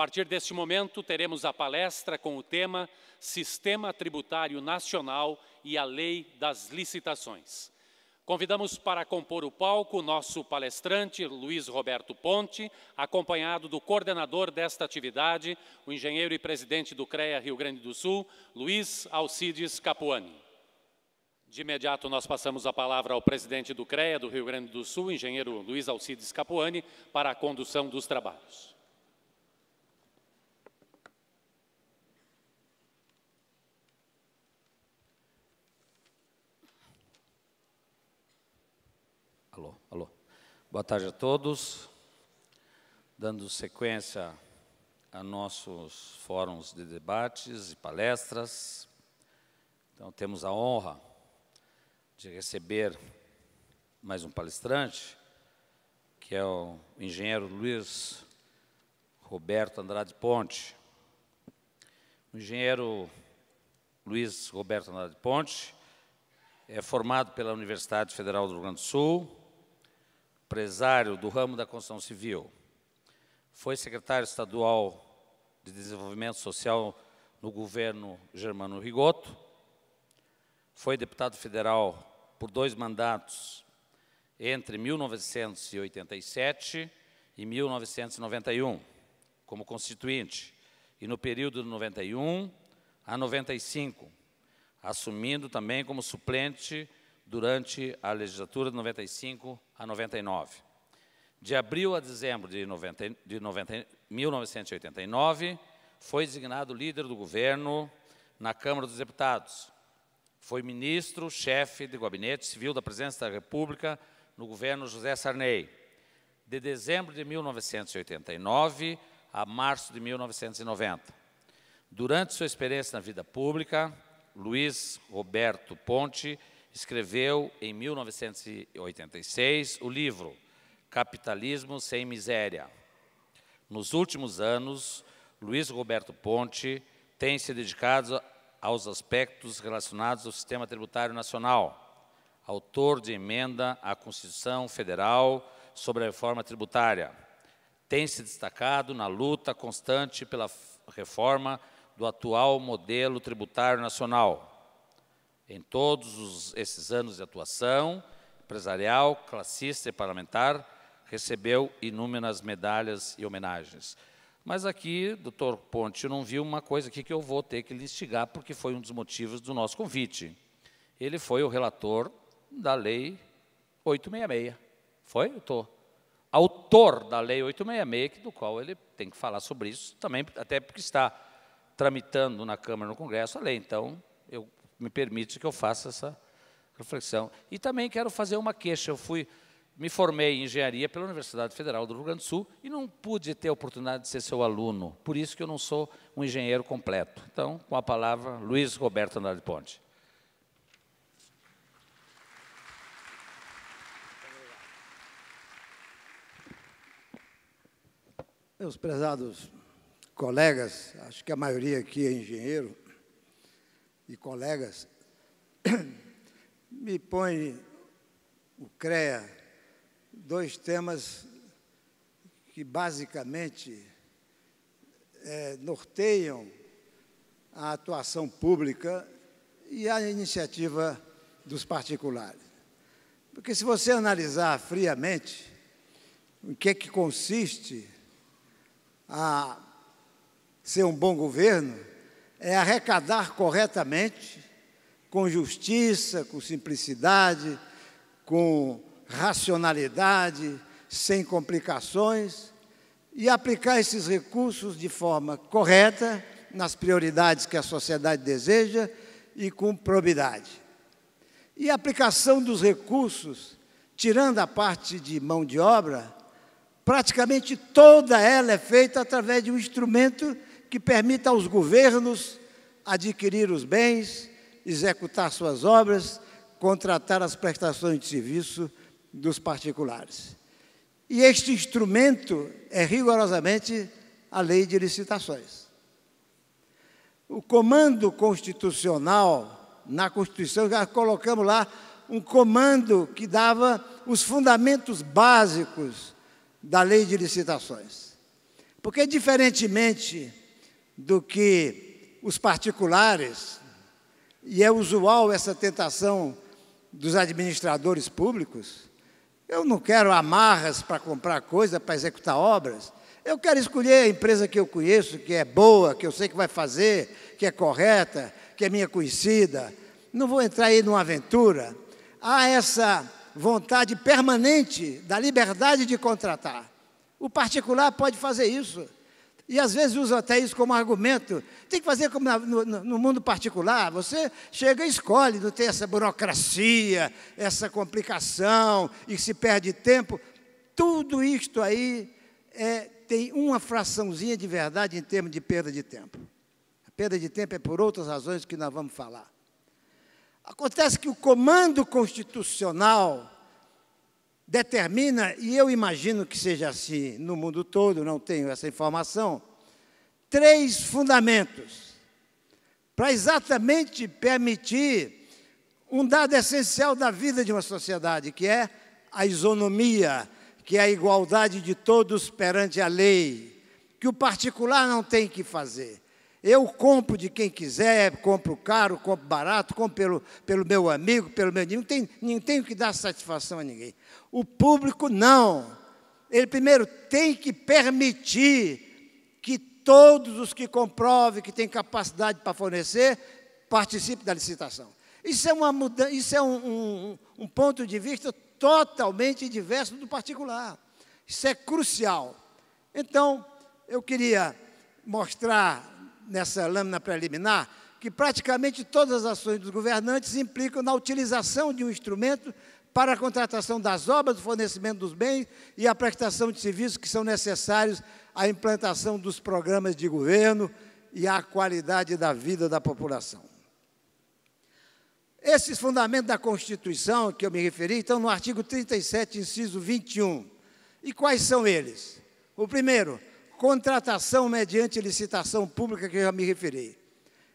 partir deste momento, teremos a palestra com o tema Sistema Tributário Nacional e a Lei das Licitações. Convidamos para compor o palco o nosso palestrante, Luiz Roberto Ponte, acompanhado do coordenador desta atividade, o engenheiro e presidente do CREA Rio Grande do Sul, Luiz Alcides Capuani. De imediato, nós passamos a palavra ao presidente do CREA do Rio Grande do Sul, engenheiro Luiz Alcides Capuani, para a condução dos trabalhos. Alô. Boa tarde a todos. Dando sequência a nossos fóruns de debates e palestras. Então, temos a honra de receber mais um palestrante, que é o engenheiro Luiz Roberto Andrade Ponte. O engenheiro Luiz Roberto Andrade Ponte é formado pela Universidade Federal do Rio Grande do Sul, empresário do ramo da construção civil. Foi secretário estadual de Desenvolvimento Social no governo Germano Rigoto. Foi deputado federal por 2 mandatos entre 1987 e 1991, como constituinte, e no período de 91 a 95, assumindo também como suplente durante a legislatura de 95 a 99. De abril a dezembro de 1989, foi designado líder do governo na Câmara dos Deputados. Foi ministro, chefe de gabinete civil da Presidência da República no governo José Sarney, de dezembro de 1989 a março de 1990. Durante sua experiência na vida pública, Luiz Roberto Ponte escreveu, em 1986, o livro Capitalismo Sem Miséria. Nos últimos anos, Luiz Roberto Ponte tem se dedicado aos aspectos relacionados ao sistema tributário nacional, autor de emenda à Constituição Federal sobre a reforma tributária. Tem se destacado na luta constante pela reforma do atual modelo tributário nacional. Em todos esses anos de atuação empresarial, classista e parlamentar, recebeu inúmeras medalhas e homenagens. Mas aqui, doutor Ponte, eu não vi uma coisa aqui que eu vou ter que lhe instigar, porque foi um dos motivos do nosso convite. Ele foi o relator da Lei 866. Foi? Autor da Lei 866, do qual ele tem que falar sobre isso também, até porque está tramitando na Câmara e no Congresso a lei. Então, me permite que eu faça essa reflexão. E também quero fazer uma queixa. Me formei em engenharia pela Universidade Federal do Rio Grande do Sul e não pude ter a oportunidade de ser seu aluno. Por isso que eu não sou um engenheiro completo. Então, com a palavra, Luiz Roberto Andrade Ponte. Meus prezados colegas, acho que a maioria aqui é engenheiro, e colegas, me põe o CREA 2 temas que basicamente norteiam a atuação pública e a iniciativa dos particulares. Porque se você analisar friamente em que consiste a ser um bom governo, é arrecadar corretamente, com justiça, com simplicidade, com racionalidade, sem complicações, e aplicar esses recursos de forma correta, nas prioridades que a sociedade deseja e com probidade. E a aplicação dos recursos, tirando a parte de mão de obra, praticamente toda ela é feita através de um instrumento que permita aos governos adquirir os bens, executar suas obras, contratar as prestações de serviço dos particulares. E este instrumento é rigorosamente a Lei de Licitações. O comando constitucional, na Constituição, já colocamos lá um comando que dava os fundamentos básicos da Lei de Licitações. Porque, diferentemente do que os particulares, e é usual essa tentação dos administradores públicos, eu não quero amarras para comprar coisa, para executar obras. Eu quero escolher a empresa que eu conheço, que é boa, que eu sei que vai fazer, que é correta, que é minha conhecida. Não vou entrar aí numa aventura. Há essa vontade permanente da liberdade de contratar. O particular pode fazer isso. E, às vezes, usa até isso como argumento. Tem que fazer como no mundo particular. Você chega e escolhe, não tem essa burocracia, essa complicação, e se perde tempo. Tudo isto aí tem uma fraçãozinha de verdade em termos de perda de tempo. A perda de tempo é por outras razões que nós vamos falar. Acontece que o comando constitucional determina, e eu imagino que seja assim no mundo todo, não tenho essa informação, 3 fundamentos para exatamente permitir um dado essencial da vida de uma sociedade, que é a isonomia, que é a igualdade de todos perante a lei, que o particular não tem que fazer. Eu compro de quem quiser, compro caro, compro barato, compro pelo meu amigo, pelo meu inimigo, não tenho que dar satisfação a ninguém. O público não. Ele primeiro tem que permitir que todos os que comprovem que têm capacidade para fornecer participem da licitação. Isso é uma mudança, isso é um ponto de vista totalmente diverso do particular. Isso é crucial. Então, eu queria mostrar nessa lâmina preliminar que praticamente todas as ações dos governantes implicam na utilização de um instrumento para a contratação das obras, do fornecimento dos bens e a prestação de serviços que são necessários à implantação dos programas de governo e à qualidade da vida da população. Esses fundamentos da Constituição, que eu me referi, estão no artigo 37, inciso 21. E quais são eles? O primeiro, contratação mediante licitação pública, que eu já me referi.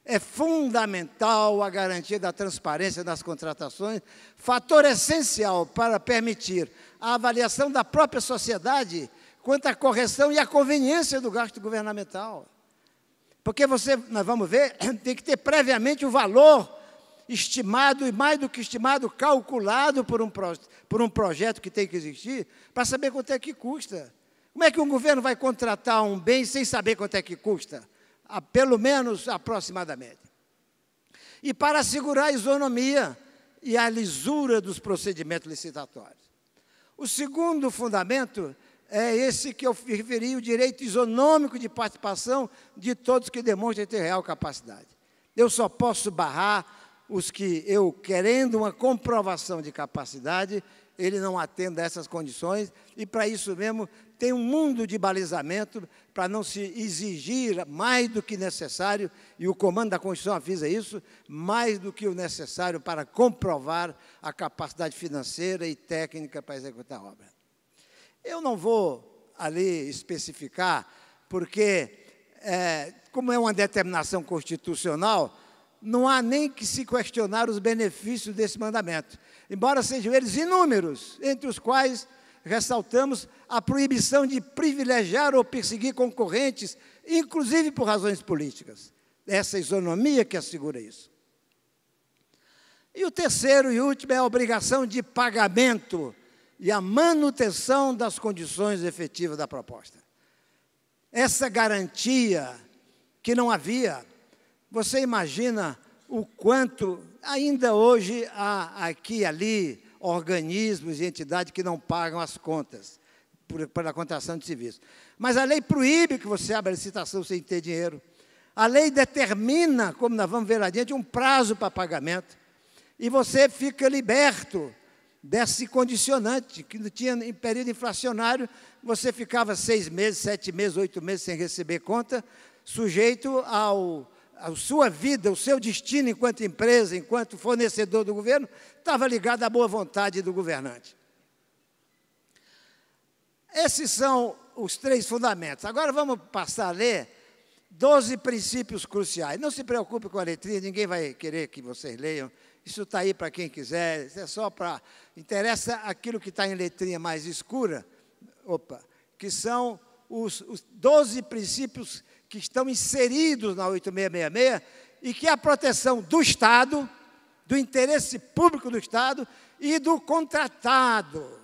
É fundamental a garantia da transparência das contratações, fator essencial para permitir a avaliação da própria sociedade quanto à correção e à conveniência do gasto governamental. Porque nós vamos ver, tem que ter previamente o valor estimado, e mais do que estimado, calculado por um projeto que tem que existir, para saber quanto é que custa. Como é que um governo vai contratar um bem sem saber quanto é que custa? Pelo menos aproximadamente. E para assegurar a isonomia e a lisura dos procedimentos licitatórios. O segundo fundamento é esse que eu referi, o direito isonômico de participação de todos que demonstrem ter real capacidade. Eu só posso barrar os que eu, querendo uma comprovação de capacidade, ele não atenda a essas condições, e para isso mesmo tem um mundo de balizamento para não se exigir mais do que necessário, e o comando da Constituição avisa isso, mais do que o necessário para comprovar a capacidade financeira e técnica para executar a obra. Eu não vou ali especificar, porque, como é uma determinação constitucional, não há nem que se questionar os benefícios desse mandamento, embora sejam eles inúmeros, entre os quais ressaltamos a proibição de privilegiar ou perseguir concorrentes, inclusive por razões políticas. Essa isonomia que assegura isso. E o terceiro e último é a obrigação de pagamento e a manutenção das condições efetivas da proposta. Essa garantia que não havia, você imagina o quanto ainda hoje há aqui e ali organismos e entidades que não pagam as contas pela contratação de serviço. Mas a lei proíbe que você abra a licitação sem ter dinheiro. A lei determina, como nós vamos ver lá adiante, um prazo para pagamento. E você fica liberto desse condicionante, que não tinha em período inflacionário, você ficava 6 meses, 7 meses, 8 meses sem receber conta, sujeito a sua vida, o seu destino enquanto empresa, enquanto fornecedor do governo, estava ligado à boa vontade do governante. Esses são os 3 fundamentos. Agora vamos passar a ler 12 princípios cruciais. Não se preocupe com a letrinha, ninguém vai querer que vocês leiam. Isso está aí para quem quiser, isso é só para... Interessa aquilo que está em letrinha mais escura, que são os 12 princípios que estão inseridos na 8666 e que é a proteção do Estado, do interesse público do Estado e do contratado,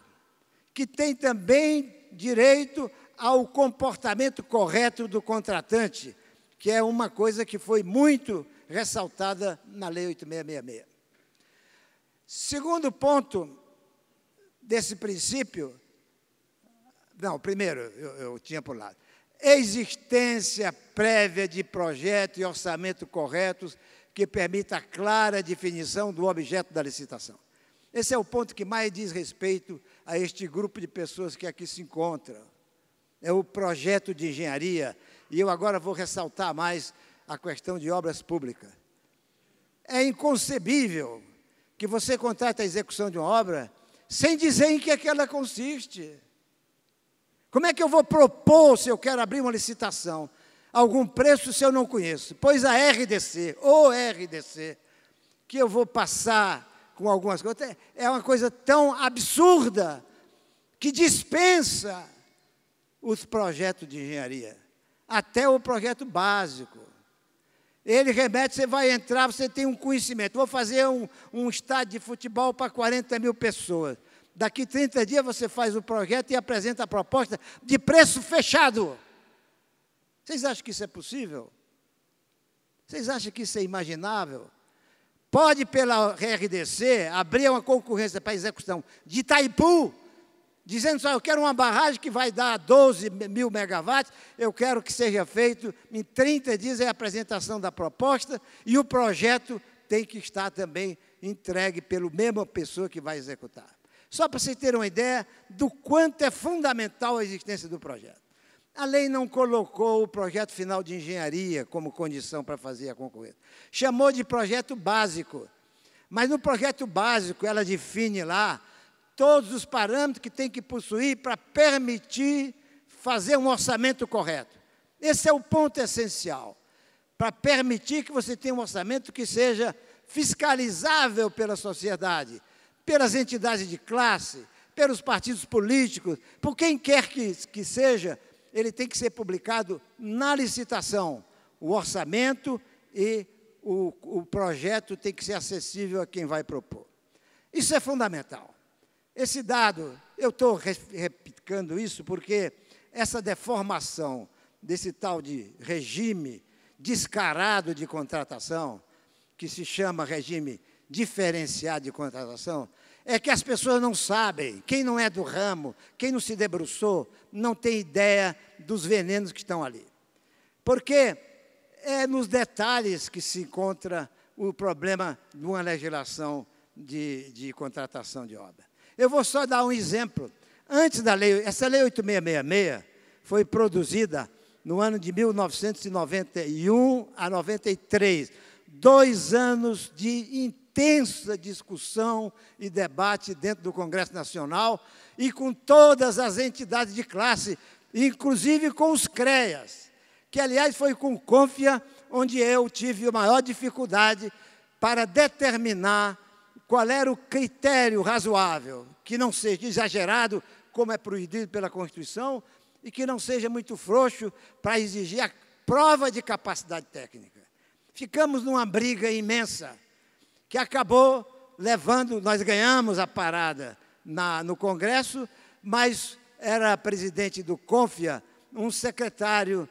que tem também direito ao comportamento correto do contratante, que é uma coisa que foi muito ressaltada na Lei 8666. Segundo ponto desse princípio, não, primeiro, eu tinha pulado. Existência prévia de projeto e orçamento corretos que permita a clara definição do objeto da licitação. Esse é o ponto que mais diz respeito a este grupo de pessoas que aqui se encontram. É o projeto de engenharia, e eu agora vou ressaltar mais a questão de obras públicas. É inconcebível que você contrate a execução de uma obra sem dizer em que é que ela consiste. Como é que eu vou propor, se eu quero abrir uma licitação, algum preço se eu não conheço? Pois a RDC, ou RDC, que eu vou passar com algumas coisas, é uma coisa tão absurda que dispensa os projetos de engenharia, até o projeto básico. Ele remete, você vai entrar, você tem um conhecimento. Vou fazer um estádio de futebol para 40 mil pessoas. Daqui 30 dias você faz o projeto e apresenta a proposta de preço fechado. Vocês acham que isso é possível? Vocês acham que isso é imaginável? Pode, pela RDC, abrir uma concorrência para execução de Itaipu, dizendo só, eu quero uma barragem que vai dar 12 mil megawatts, eu quero que seja feito em 30 dias a apresentação da proposta e o projeto tem que estar também entregue pela mesma pessoa que vai executar. Só para vocês terem uma ideia do quanto é fundamental a existência do projeto. A lei não colocou o projeto final de engenharia como condição para fazer a concorrência. Chamou de projeto básico. Mas no projeto básico, ela define lá todos os parâmetros que tem que possuir para permitir fazer um orçamento correto. Esse é o ponto essencial, para permitir que você tenha um orçamento que seja fiscalizável pela sociedade, pelas entidades de classe, pelos partidos políticos, por quem quer que seja, ele tem que ser publicado na licitação. O orçamento e o projeto tem que ser acessível a quem vai propor. Isso é fundamental. Esse dado, eu estou replicando isso porque essa deformação desse tal de regime descarado de contratação, que se chama regime diferenciado de contratação, é que as pessoas não sabem, quem não é do ramo, quem não se debruçou, não tem ideia dos venenos que estão ali. Porque é nos detalhes que se encontra o problema de uma legislação de contratação de obra. Eu vou só dar um exemplo. Antes da lei, essa lei 8666 foi produzida no ano de 1991 a 93, 2 anos de intensa discussão e debate dentro do Congresso Nacional e com todas as entidades de classe, inclusive com os CREAs, que, aliás, foi com o CONFIA onde eu tive a maior dificuldade para determinar qual era o critério razoável, que não seja exagerado, como é proibido pela Constituição, e que não seja muito frouxo para exigir a prova de capacidade técnica. Ficamos numa briga imensa, que acabou levando, nós ganhamos a parada no Congresso, mas era presidente do CONFIA, um secretário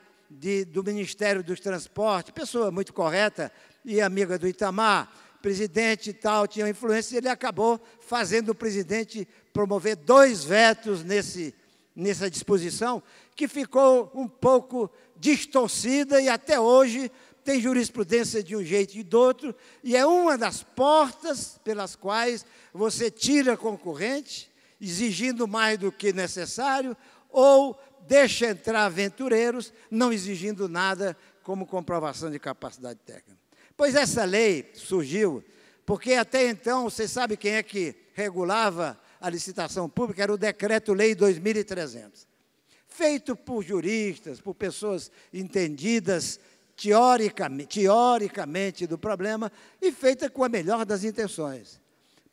do Ministério dos Transportes, pessoa muito correta e amiga do Itamar, presidente e tal, tinha influência, e ele acabou fazendo o presidente promover 2 vetos nessa disposição, que ficou um pouco distorcida e até hoje tem jurisprudência de um jeito e do outro, e é uma das portas pelas quais você tira concorrente, exigindo mais do que necessário, ou deixa entrar aventureiros, não exigindo nada como comprovação de capacidade técnica. Pois essa lei surgiu porque até então, você sabe quem é que regulava a licitação pública? Era o Decreto-Lei 2300, feito por juristas, por pessoas entendidas teoricamente do problema e feita com a melhor das intenções.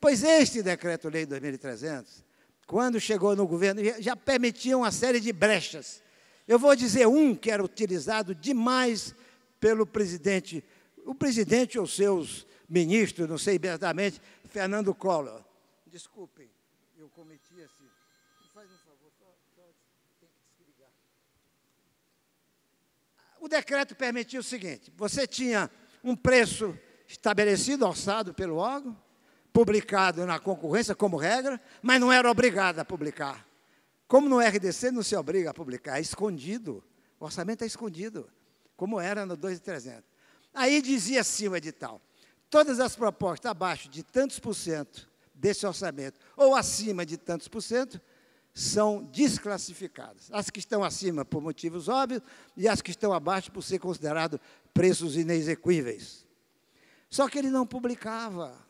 Pois este Decreto-Lei 2300, quando chegou no governo, já permitia uma série de brechas Eu vou dizer um que era utilizado demais pelo presidente, o presidente ou seus ministros, não sei exatamente, Fernando Collor. Desculpem, eu cometi esse... Me faz um favor, só tem que desligar. O decreto permitia o seguinte, você tinha um preço estabelecido, orçado pelo órgão, publicado na concorrência como regra, mas não era obrigado a publicar. Como no RDC não se obriga a publicar, é escondido, o orçamento é escondido, como era no 2.300. Aí dizia assim o edital, todas as propostas abaixo de tantos por cento desse orçamento, ou acima de tantos por cento, são desclassificadas. As que estão acima por motivos óbvios e as que estão abaixo por ser considerado preços inexequíveis. Só que ele não publicava.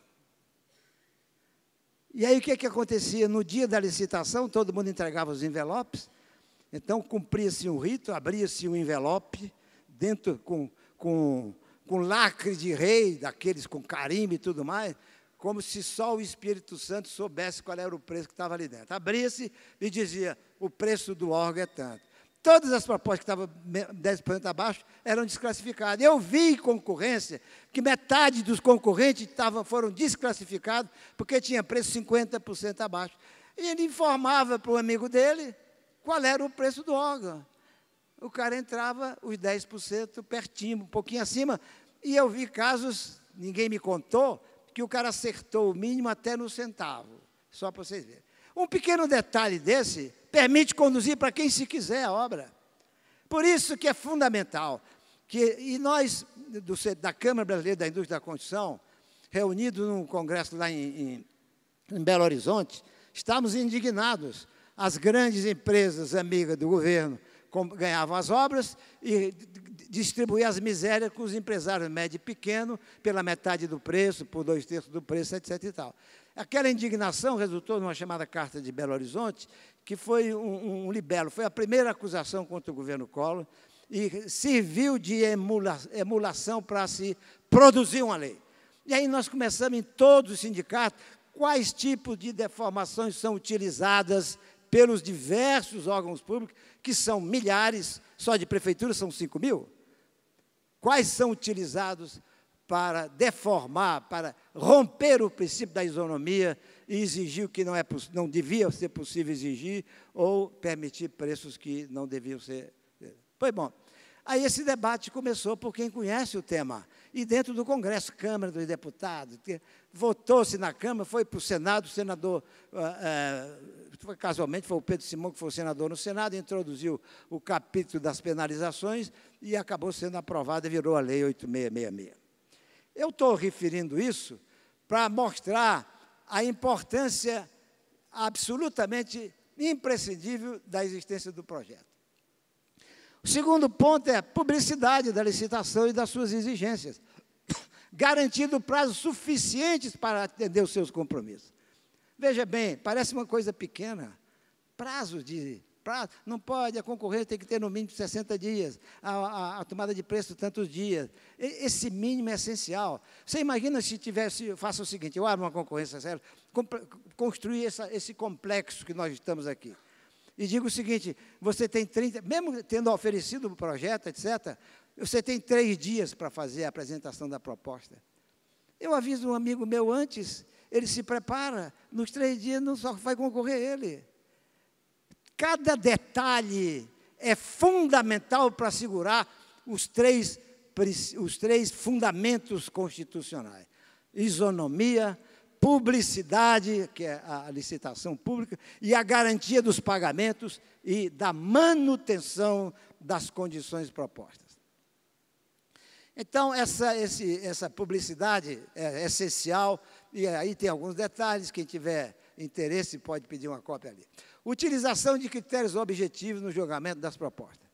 E aí o que acontecia? No dia da licitação, todo mundo entregava os envelopes, então cumpria-se um rito, abria-se um envelope, dentro com lacre de rei, daqueles com carimbo e tudo mais, como se só o Espírito Santo soubesse qual era o preço que estava ali dentro. Abria-se e dizia, o preço do órgão é tanto. Todas as propostas que estavam 10% abaixo eram desclassificadas. Eu vi em concorrência que metade dos concorrentes foram desclassificados porque tinha preço 50% abaixo. E ele informava para o amigo dele qual era o preço do órgão. O cara entrava os 10% pertinho, um pouquinho acima. E eu vi casos, ninguém me contou, que o cara acertou o mínimo até no centavo. Só para vocês verem. Um pequeno detalhe desse permite conduzir para quem se quiser a obra. Por isso que é fundamental e nós, da Câmara Brasileira da Indústria da Construção, reunidos num congresso lá em Belo Horizonte, estávamos indignados. As grandes empresas amigas do governo ganhavam as obras e distribuíam as misérias com os empresários médio e pequeno pela metade do preço, por 2/3 do preço, etc. e tal. Aquela indignação resultou numa chamada Carta de Belo Horizonte, que foi um libelo, foi a primeira acusação contra o governo Collor e serviu de emulação para se produzir uma lei. E aí nós começamos em todos os sindicatos, quais tipos de deformações são utilizadas pelos diversos órgãos públicos, que são milhares, só de prefeitura são 5.000, quais são utilizados para deformar, para romper o princípio da isonomia e exigir o que não devia ser possível exigir ou permitir preços que não deviam ser. Foi bom. Aí esse debate começou por quem conhece o tema. E dentro do Congresso, Câmara dos Deputados, votou-se na Câmara, foi para o Senado, o senador, casualmente foi o Pedro Simão, que foi o senador no Senado, introduziu o capítulo das penalizações e acabou sendo aprovado e virou a Lei 8666. Eu estou referindo isso para mostrar a importância absolutamente imprescindível da existência do projeto. O segundo ponto é a publicidade da licitação e das suas exigências, garantindo prazos suficientes para atender os seus compromissos. Veja bem, parece uma coisa pequena, prazo, não pode, a concorrência tem que ter no mínimo 60 dias, a tomada de preço tantos dias. Esse mínimo é essencial. Você imagina se faça o seguinte, eu abro uma concorrência séria, construir esse complexo que nós estamos aqui. E digo o seguinte, você tem 30, mesmo tendo oferecido o projeto, etc., você tem 3 dias para fazer a apresentação da proposta. Eu aviso um amigo meu antes, ele se prepara, nos 3 dias não só vai concorrer ele. Cada detalhe é fundamental para assegurar os três fundamentos constitucionais. Isonomia, publicidade, que é a licitação pública, e a garantia dos pagamentos e da manutenção das condições propostas. Então, essa publicidade é essencial, e aí tem alguns detalhes, quem tiver interesse pode pedir uma cópia ali. Utilização de critérios objetivos no julgamento das propostas.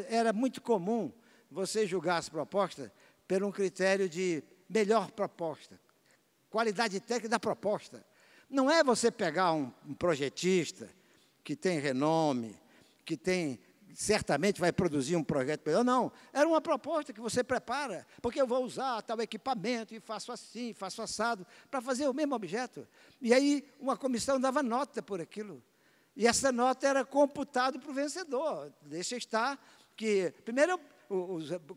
Era muito comum você julgar as propostas por um critério de melhor proposta, qualidade técnica da proposta. Não é você pegar um projetista que tem renome, que certamente vai produzir um projeto melhor. Não, era uma proposta que você prepara, porque eu vou usar tal equipamento e faço assim, faço assado, para fazer o mesmo objeto. E aí uma comissão dava nota por aquilo. E essa nota era computada para o vencedor. Deixa estar que, primeiro,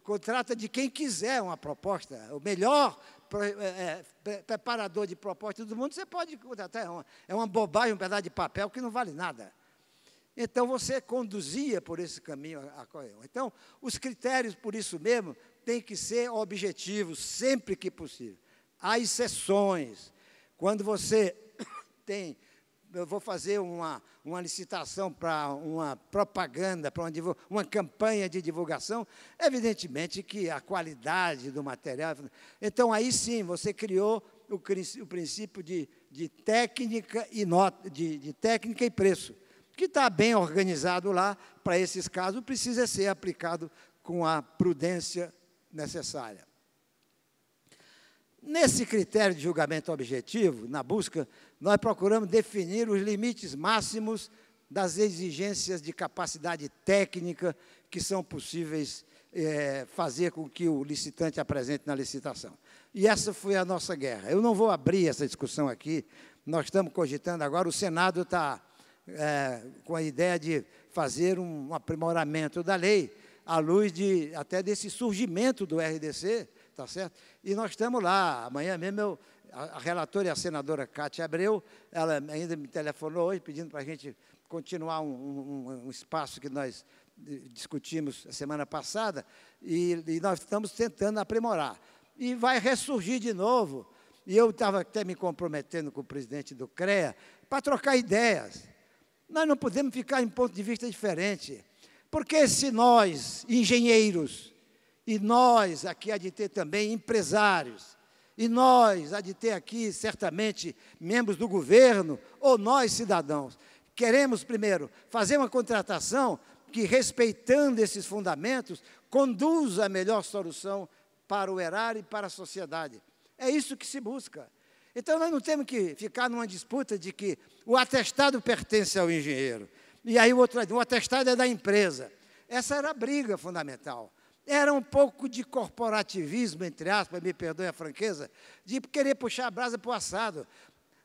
contrata de quem quiser uma proposta. O melhor preparador de proposta do mundo, você pode contratar. É uma bobagem, um pedaço de papel que não vale nada. Então, você conduzia por esse caminho a Coelho. Então, os critérios, por isso mesmo, têm que ser objetivos, sempre que possível. Há exceções. Quando você tem... Eu vou fazer uma licitação para uma propaganda, para uma campanha de divulgação, evidentemente que a qualidade do material... Então, aí sim, você criou o princípio de técnica de técnica e preço, que está bem organizado lá, para esses casos, precisa ser aplicado com a prudência necessária. Nesse critério de julgamento objetivo, na busca, nós procuramos definir os limites máximos das exigências de capacidade técnica que são possíveis fazer com que o licitante apresente na licitação. E essa foi a nossa guerra. Eu não vou abrir essa discussão aqui, nós estamos cogitando agora, o Senado está com a ideia de fazer um aprimoramento da lei, à luz até desse surgimento do RDC, tá certo? E nós estamos lá, amanhã mesmo, a relatora e a senadora Cátia Abreu, ela ainda me telefonou hoje, pedindo para a gente continuar um espaço que nós discutimos a semana passada, e nós estamos tentando aprimorar. E vai ressurgir de novo, e eu estava até me comprometendo com o presidente do CREA, para trocar ideias. Nós não podemos ficar em ponto de vista diferente, porque se nós, engenheiros, e nós, aqui há de ter também empresários, e nós, há de ter aqui, certamente, membros do governo, ou nós, cidadãos, queremos, primeiro, fazer uma contratação que, respeitando esses fundamentos, conduza a melhor solução para o erário e para a sociedade. É isso que se busca. Então, nós não temos que ficar numa disputa de que o atestado pertence ao engenheiro, e aí o atestado é da empresa. Essa era a briga fundamental. Era um pouco de corporativismo, entre aspas, me perdoe a franqueza, de querer puxar a brasa para o assado.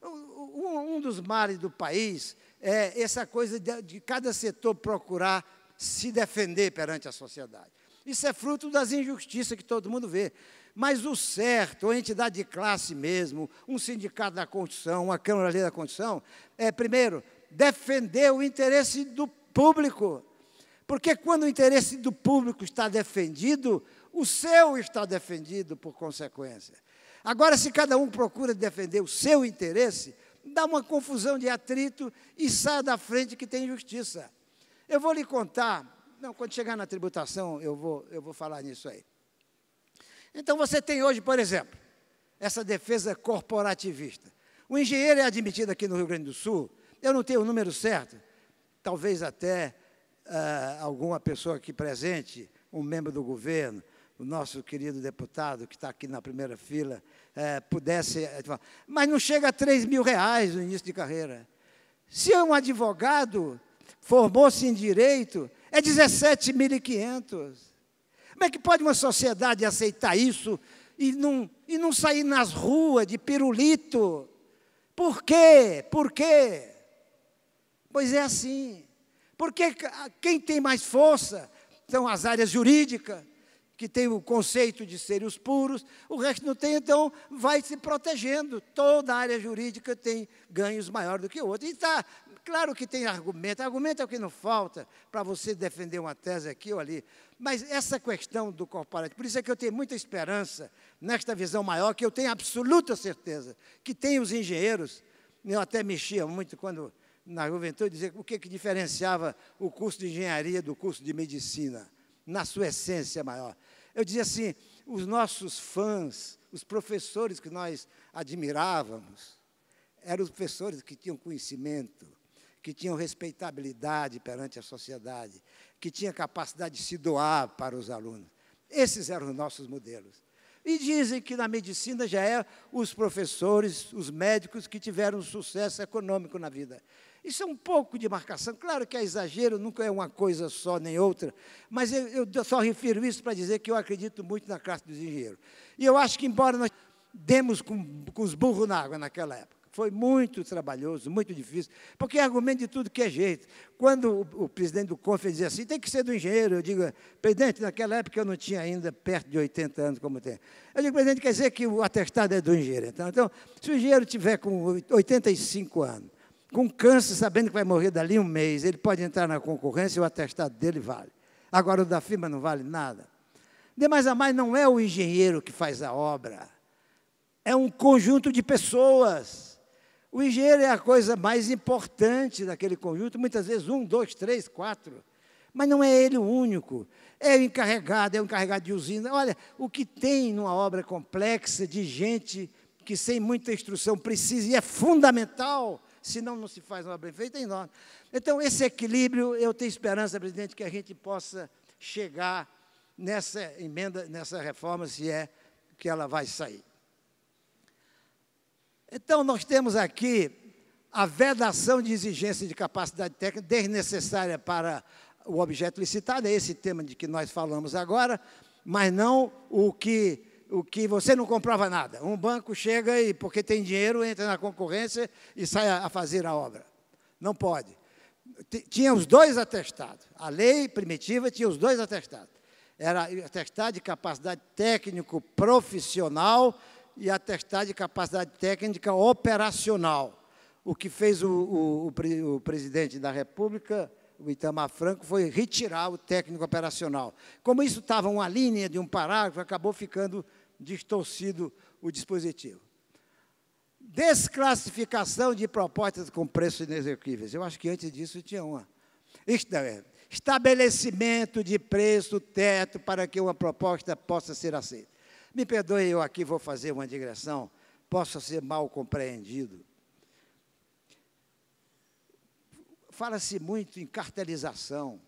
Um dos males do país é essa coisa de cada setor procurar se defender perante a sociedade. Isso é fruto das injustiças que todo mundo vê. Mas o certo, a entidade de classe mesmo, um sindicato da construção, uma Câmara da Construção, é, primeiro, defender o interesse do público. Porque quando o interesse do público está defendido, o seu está defendido por consequência. Agora, se cada um procura defender o seu interesse, dá uma confusão de atrito e sai da frente que tem justiça. Eu vou lhe contar, não, quando chegar na tributação, eu vou falar nisso aí. Então, você tem hoje, por exemplo, essa defesa corporativista. O engenheiro é admitido aqui no Rio Grande do Sul, eu não tenho o número certo, talvez até alguma pessoa aqui presente, um membro do governo, o nosso querido deputado, que está aqui na primeira fila, pudesse... Mas não chega a R$3.000 no início de carreira. Se é um advogado, formou-se em direito, é 17.500. Como é que pode uma sociedade aceitar isso e não sair nas ruas de pirulito? Por quê? Por quê? Pois é assim. Porque quem tem mais força são as áreas jurídicas, que tem o conceito de serem os puros, o resto não tem, então vai se protegendo. Toda a área jurídica tem ganhos maiores do que o outro. E está claro que tem argumento é o que não falta para você defender uma tese aqui ou ali. Mas essa questão do corporativo, por isso é que eu tenho muita esperança nesta visão maior, que eu tenho absoluta certeza que tem os engenheiros. Eu até mexia muito quando, na juventude, dizia o que diferenciava o curso de engenharia do curso de medicina, na sua essência maior. Eu dizia assim, os nossos fãs, os professores que nós admirávamos, eram os professores que tinham conhecimento, que tinham respeitabilidade perante a sociedade, que tinham capacidade de se doar para os alunos. Esses eram os nossos modelos. E dizem que na medicina já é os professores, os médicos que tiveram sucesso econômico na vida. Isso é um pouco de marcação. Claro que é exagero, nunca é uma coisa só nem outra, mas eu só refiro isso para dizer que eu acredito muito na classe dos engenheiros. E eu acho que, embora nós demos com os burros na água naquela época, Foi muito trabalhoso, muito difícil, porque é argumento de tudo que é jeito. Quando o presidente do CONF dizia assim, tem que ser do engenheiro, eu digo, presidente, naquela época eu não tinha ainda perto de 80 anos como tem. Eu digo, presidente, quer dizer que o atestado é do engenheiro. Então se o engenheiro tiver com 85 anos, com câncer, sabendo que vai morrer dali um mês, ele pode entrar na concorrência e o atestado dele vale. Agora, o da firma não vale nada. De mais a mais, não é o engenheiro que faz a obra, é um conjunto de pessoas. O engenheiro é a coisa mais importante daquele conjunto, muitas vezes 1, 2, 3, 4. Mas não é ele o único. É o encarregado de usina. Olha, o que tem numa obra complexa de gente que sem muita instrução precisa, e é fundamental, senão não se faz uma obra bem feita, é enorme. Então, esse equilíbrio, eu tenho esperança, presidente, que a gente possa chegar nessa emenda, nessa reforma, se é que ela vai sair. Então, nós temos aqui a vedação de exigência de capacidade técnica desnecessária para o objeto licitado, é esse tema de que nós falamos agora, mas não o que você não comprova nada. Um banco chega e, porque tem dinheiro, entra na concorrência e sai a fazer a obra. Não pode. Tinha os dois atestados. A lei primitiva tinha os dois atestados. Era atestado de capacidade técnico profissional e atestado de capacidade técnica operacional. O que fez o presidente da República, o Itamar Franco, foi retirar o técnico operacional. Como isso estava uma linha de um parágrafo, acabou ficando distorcido o dispositivo. Desclassificação de propostas com preços inexequíveis. Eu acho que antes disso tinha uma. Estabelecimento de preço teto para que uma proposta possa ser aceita. Me perdoe, eu aqui vou fazer uma digressão, possa ser mal compreendido. Fala-se muito em cartelização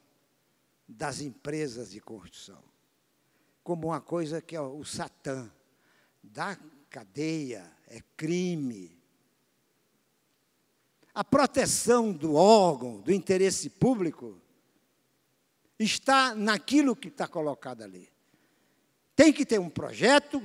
das empresas de construção, como uma coisa que é o Satã, da cadeia, é crime. A proteção do órgão, do interesse público, está naquilo que está colocado ali. Tem que ter um projeto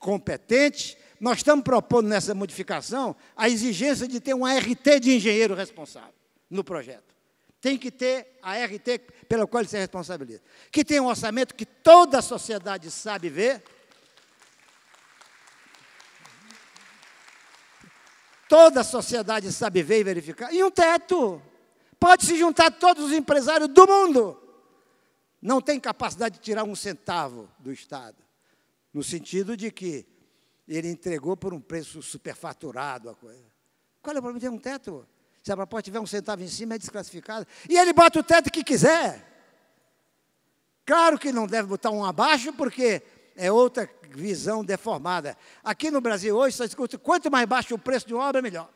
competente. Nós estamos propondo nessa modificação a exigência de ter uma RT de engenheiro responsável no projeto. Tem que ter a RT pela qual ele se responsabiliza. Que tem um orçamento que toda a sociedade sabe ver. Toda a sociedade sabe ver e verificar. E um teto. Pode se juntar todos os empresários do mundo. Não tem capacidade de tirar um centavo do Estado, no sentido de que ele entregou por um preço superfaturado a coisa. Qual é o problema de ter um teto? Se a proposta tiver um centavo em cima, é desclassificada. E ele bota o teto que quiser. Claro que não deve botar um abaixo, porque é outra visão deformada. Aqui no Brasil hoje, só escuta, quanto mais baixo o preço de uma obra, melhor.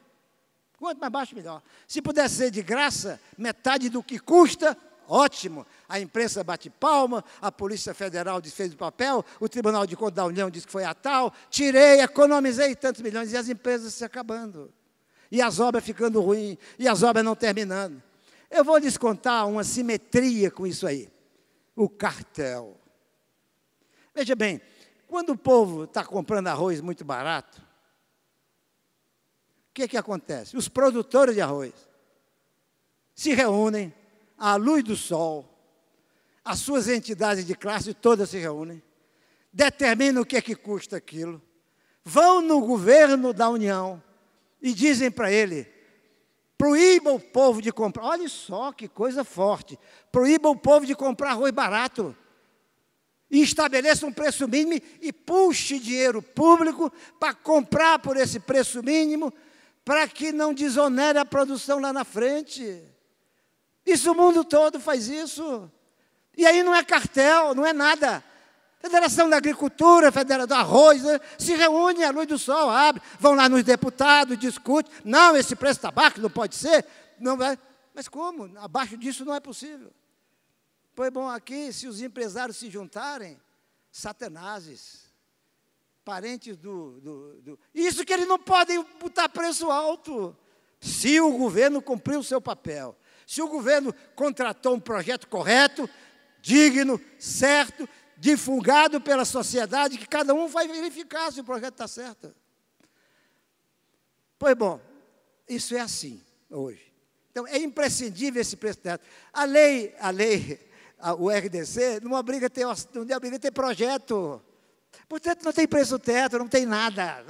Quanto mais baixo, melhor. Se pudesse ser de graça, metade do que custa, ótimo. A imprensa bate palma, a Polícia Federal desfez o papel, o Tribunal de Contas da União disse que foi a tal, tirei, economizei tantos milhões, e as empresas se acabando. E as obras ficando ruins, e as obras não terminando. Eu vou descontar uma simetria com isso aí. O cartel. Veja bem, quando o povo está comprando arroz muito barato, o que acontece? Os produtores de arroz se reúnem à luz do sol, as suas entidades de classe todas se reúnem, determinam o que é que custa aquilo, vão no governo da União e dizem para ele, proíba o povo de comprar, olha só que coisa forte, proíba o povo de comprar arroz barato, e estabeleça um preço mínimo e puxe dinheiro público para comprar por esse preço mínimo, para que não desonere a produção lá na frente. Isso o mundo todo faz isso. E aí não é cartel, não é nada. Federação da Agricultura, Federação do Arroz, se reúne à luz do sol, abre, vão lá nos deputados, discutem. Não, esse preço está baixo, não pode ser. Não vai. Mas como? Abaixo disso não é possível. Pois bom, aqui, se os empresários se juntarem, satanazes, parentes Isso que eles não podem botar preço alto. Se o governo cumpriu o seu papel, se o governo contratou um projeto correto, digno, certo, divulgado pela sociedade, que cada um vai verificar se o projeto está certo. Pois bom, Isso é assim hoje. Então, é imprescindível esse preço teto. O RDC não obriga a ter projeto. Portanto, não tem preço teto, não tem nada.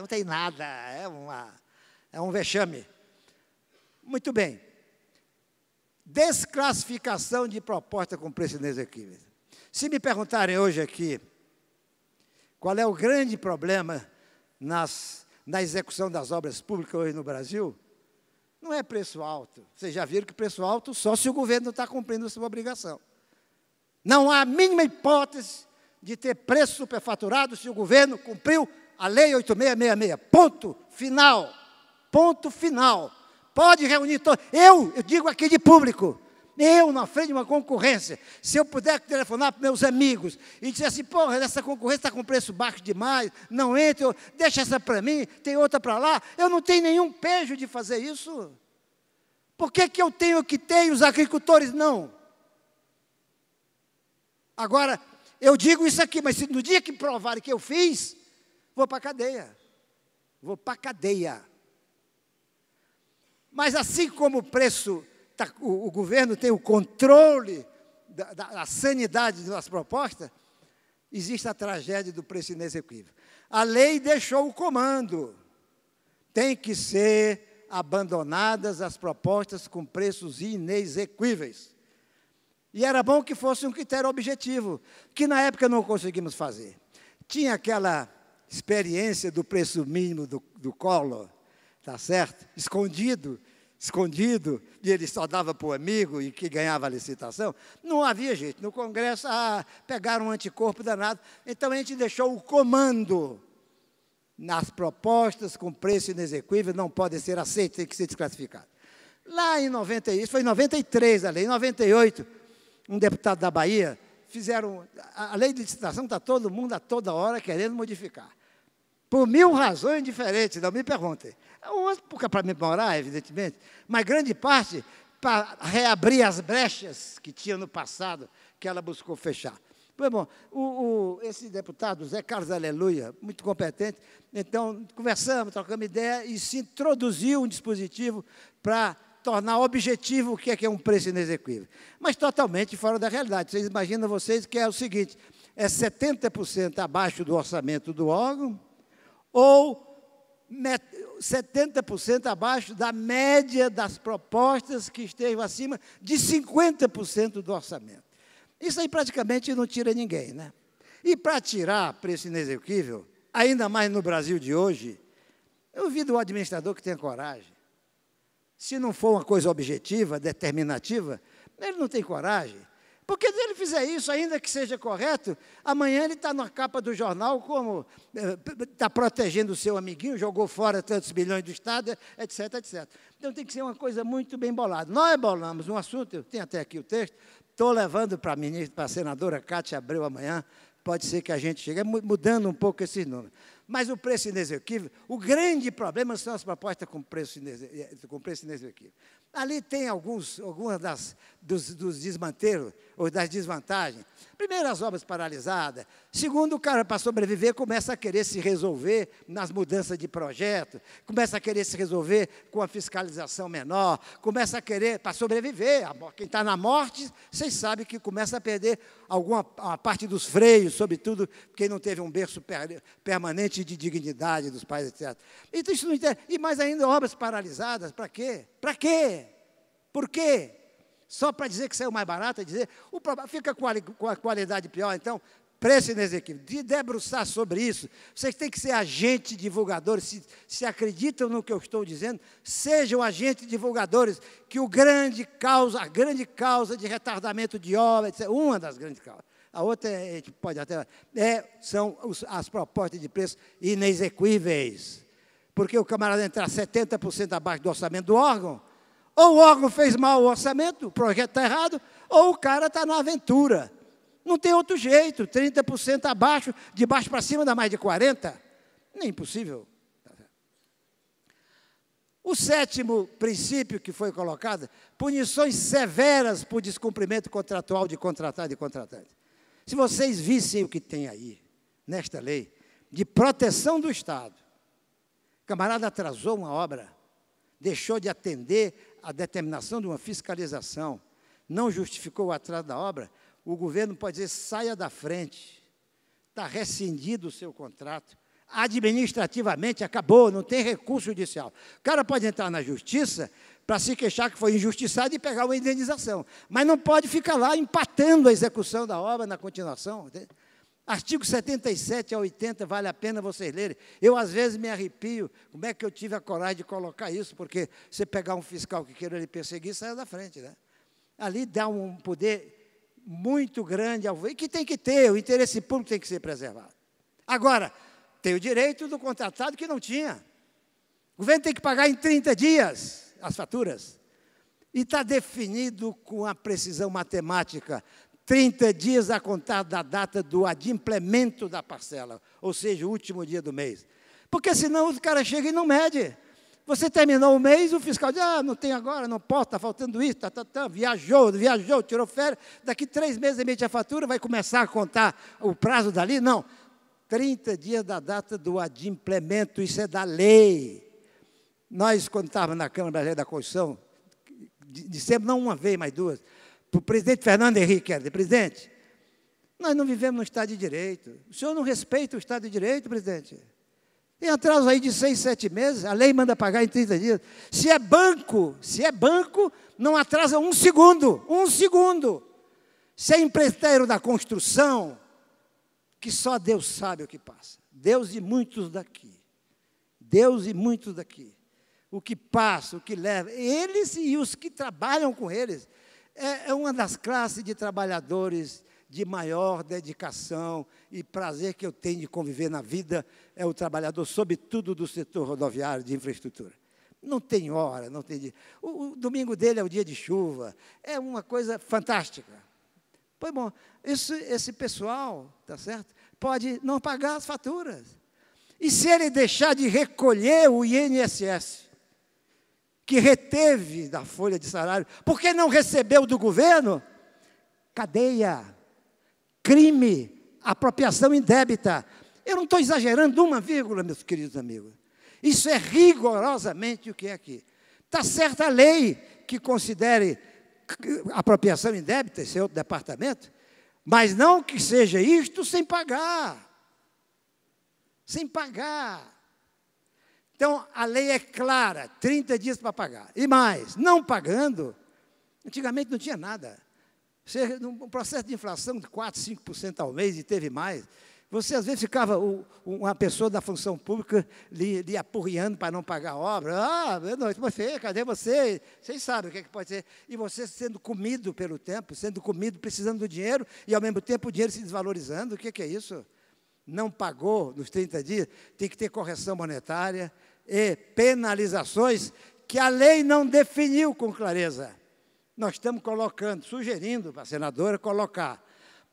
É um vexame. Muito bem. Desclassificação de proposta com preço inexequível. Se me perguntarem hoje aqui qual é o grande problema na execução das obras públicas hoje no Brasil, não é preço alto. Vocês já viram que preço alto só se o governo não está cumprindo a sua obrigação. Não há a mínima hipótese de ter preço superfaturado se o governo cumpriu a Lei 8666. Ponto final. Ponto final. Pode reunir todos. Eu digo aqui de público, eu, na frente de uma concorrência, se eu puder telefonar para meus amigos e dizer assim, porra, essa concorrência está com preço baixo demais, não entra, deixa essa para mim, tem outra para lá, eu não tenho nenhum pejo de fazer isso. Por que eu tenho que ter e os agricultores não? Agora, eu digo isso aqui, mas se no dia que provarem que eu fiz, vou para a cadeia. Vou para a cadeia. Mas assim como o preço, o governo tem o controle da sanidade das propostas, existe a tragédia do preço inexequível. A lei deixou o comando. Tem que ser abandonadas as propostas com preços inexequíveis. E era bom que fosse um critério objetivo, que na época não conseguimos fazer. Tinha aquela experiência do preço mínimo do Collor, tá certo? Escondido, e ele só dava para o amigo e que ganhava a licitação. Não havia jeito. No Congresso, pegaram um anticorpo danado. Então, a gente deixou o comando nas propostas com preço inexequível, não podem ser aceitas, tem que ser desclassificado. Lá em 90, isso foi em 93 a lei, em 98, um deputado da Bahia, fizeram, a lei de licitação está todo mundo a toda hora querendo modificar. Por 1000 razões diferentes, não me perguntem. Umas para memorar, evidentemente, mas grande parte para reabrir as brechas que tinha no passado, que ela buscou fechar. Pois bom, esse deputado, Zé Carlos Aleluia, muito competente, então conversamos, trocamos ideia e se introduziu um dispositivo para tornar objetivo o que é um preço inexequível. Mas totalmente fora da realidade. Vocês imaginam que é o seguinte, é 70% abaixo do orçamento do órgão ou 70% abaixo da média das propostas que estejam acima de 50% do orçamento. Isso aí praticamente não tira ninguém, né? E para tirar preço inexequível, ainda mais no Brasil de hoje, eu duvido o administrador que tenha coragem. Se não for uma coisa objetiva, determinativa, ele não tem coragem. Porque se ele fizer isso, ainda que seja correto, amanhã ele está na capa do jornal como está protegendo o seu amiguinho, jogou fora tantos bilhões do Estado, etc, etc. Então tem que ser uma coisa muito bem bolada. Nós bolamos um assunto, eu tenho até aqui o texto, estou levando para a senadora Cátia Abreu amanhã, pode ser que a gente chegue mudando um pouco esses números. Mas o preço inexequível, o grande problema são as propostas com preço inexequível. Ali tem algumas dos desmantelos, ou das desvantagens. Primeiro, as obras paralisadas. Segundo, o cara, para sobreviver, começa a querer se resolver nas mudanças de projeto, começa a querer se resolver com a fiscalização menor, começa a querer, para sobreviver, quem está na morte, vocês sabem que começa a perder uma parte dos freios, sobretudo quem não teve um berço permanente de dignidade dos pais, etc. Então, isso não interessa. E mais ainda, obras paralisadas, para quê? Para quê? Por quê? Só para dizer que saiu mais barato, fica com a qualidade pior, então, preço inexequível. De debruçar sobre isso, vocês têm que ser agentes divulgadores, se acreditam no que eu estou dizendo, sejam agentes divulgadores, que a grande causa de retardamento de obra, etc., uma das grandes causas. A outra, a gente pode até, são as propostas de preço inexequíveis. Porque o camarada entrar 70% abaixo do orçamento do órgão, ou o órgão fez mal o orçamento, o projeto está errado, ou o cara está na aventura. Não tem outro jeito, 30% abaixo, de baixo para cima dá mais de 40%. Nem impossível. O 7º princípio que foi colocado, punições severas por descumprimento contratual de contratado e contratante. Se vocês vissem o que tem aí, nesta lei, de proteção do Estado, o camarada atrasou uma obra, deixou de atender à determinação de uma fiscalização, não justificou o atraso da obra, o governo pode dizer, saia da frente, está rescindido o seu contrato, administrativamente acabou, não tem recurso judicial. O cara pode entrar na justiça para se queixar que foi injustiçado e pegar uma indenização, mas não pode ficar lá empatando a execução da obra na continuação. Entende? Artigo 77 a 80, vale a pena vocês lerem. Eu, às vezes, me arrepio. Como é que eu tive a coragem de colocar isso? Porque você pegar um fiscal que queira lhe perseguir, sai da frente. Né? Ali dá um poder muito grande ao governo, que tem que ter, o interesse público tem que ser preservado. Agora, tem o direito do contratado que não tinha. O governo tem que pagar em 30 dias as faturas. E está definido com a precisão matemática, 30 dias a contar da data do adimplemento da parcela, ou seja, o último dia do mês. Porque senão o cara chega e não mede. Você terminou o mês, o fiscal diz, não tem agora, não posso, está faltando isso, viajou, tirou férias, daqui 3 meses emite a fatura, vai começar a contar o prazo dali? Não. 30 dias da data do adimplemento, isso é da lei. Nós, quando estávamos na Câmara Brasileira da Constituição, dissemos não uma vez, mas 2, para o presidente Fernando Henrique, presidente, nós não vivemos no Estado de Direito. O senhor não respeita o Estado de Direito, presidente? Tem atraso aí de 6, 7 meses, a lei manda pagar em 30 dias. Se é banco, não atrasa 1 segundo, 1 segundo. Se é empreiteiro da construção, que só Deus sabe o que passa. Deus e muitos daqui. Deus e muitos daqui. O que passa, o que leva. Eles e os que trabalham com eles. É uma das classes de trabalhadores de maior dedicação e prazer que eu tenho de conviver na vida, é o trabalhador, sobretudo do setor rodoviário de infraestrutura. Não tem hora, não tem dia. O domingo dele é o dia de chuva. É uma coisa fantástica. Pois bom, esse pessoal, tá certo, pode não pagar as faturas. E se ele deixar de recolher o INSS, que reteve da folha de salário, porque não recebeu do governo, cadeia, crime, apropriação indébita. Eu não estou exagerando 1,, meus queridos amigos. Isso é rigorosamente o que é aqui. Está certa a lei que considere apropriação indébita, esse é outro departamento, mas não que seja isto sem pagar. Sem pagar. Então, a lei é clara, 30 dias para pagar. E mais, não pagando, antigamente não tinha nada. Você, num processo de inflação de 4%, 5% ao mês, e teve mais, você às vezes ficava, uma pessoa da função pública lhe apurriando para não pagar a obra. Boa noite, você, cadê você? Vocês sabem o que, é que pode ser. E você sendo comido pelo tempo, sendo comido, precisando do dinheiro, e ao mesmo tempo o dinheiro se desvalorizando. O que é isso? Não pagou nos 30 dias, tem que ter correção monetária e penalizações que a lei não definiu com clareza. Nós estamos colocando, sugerindo para a senadora colocar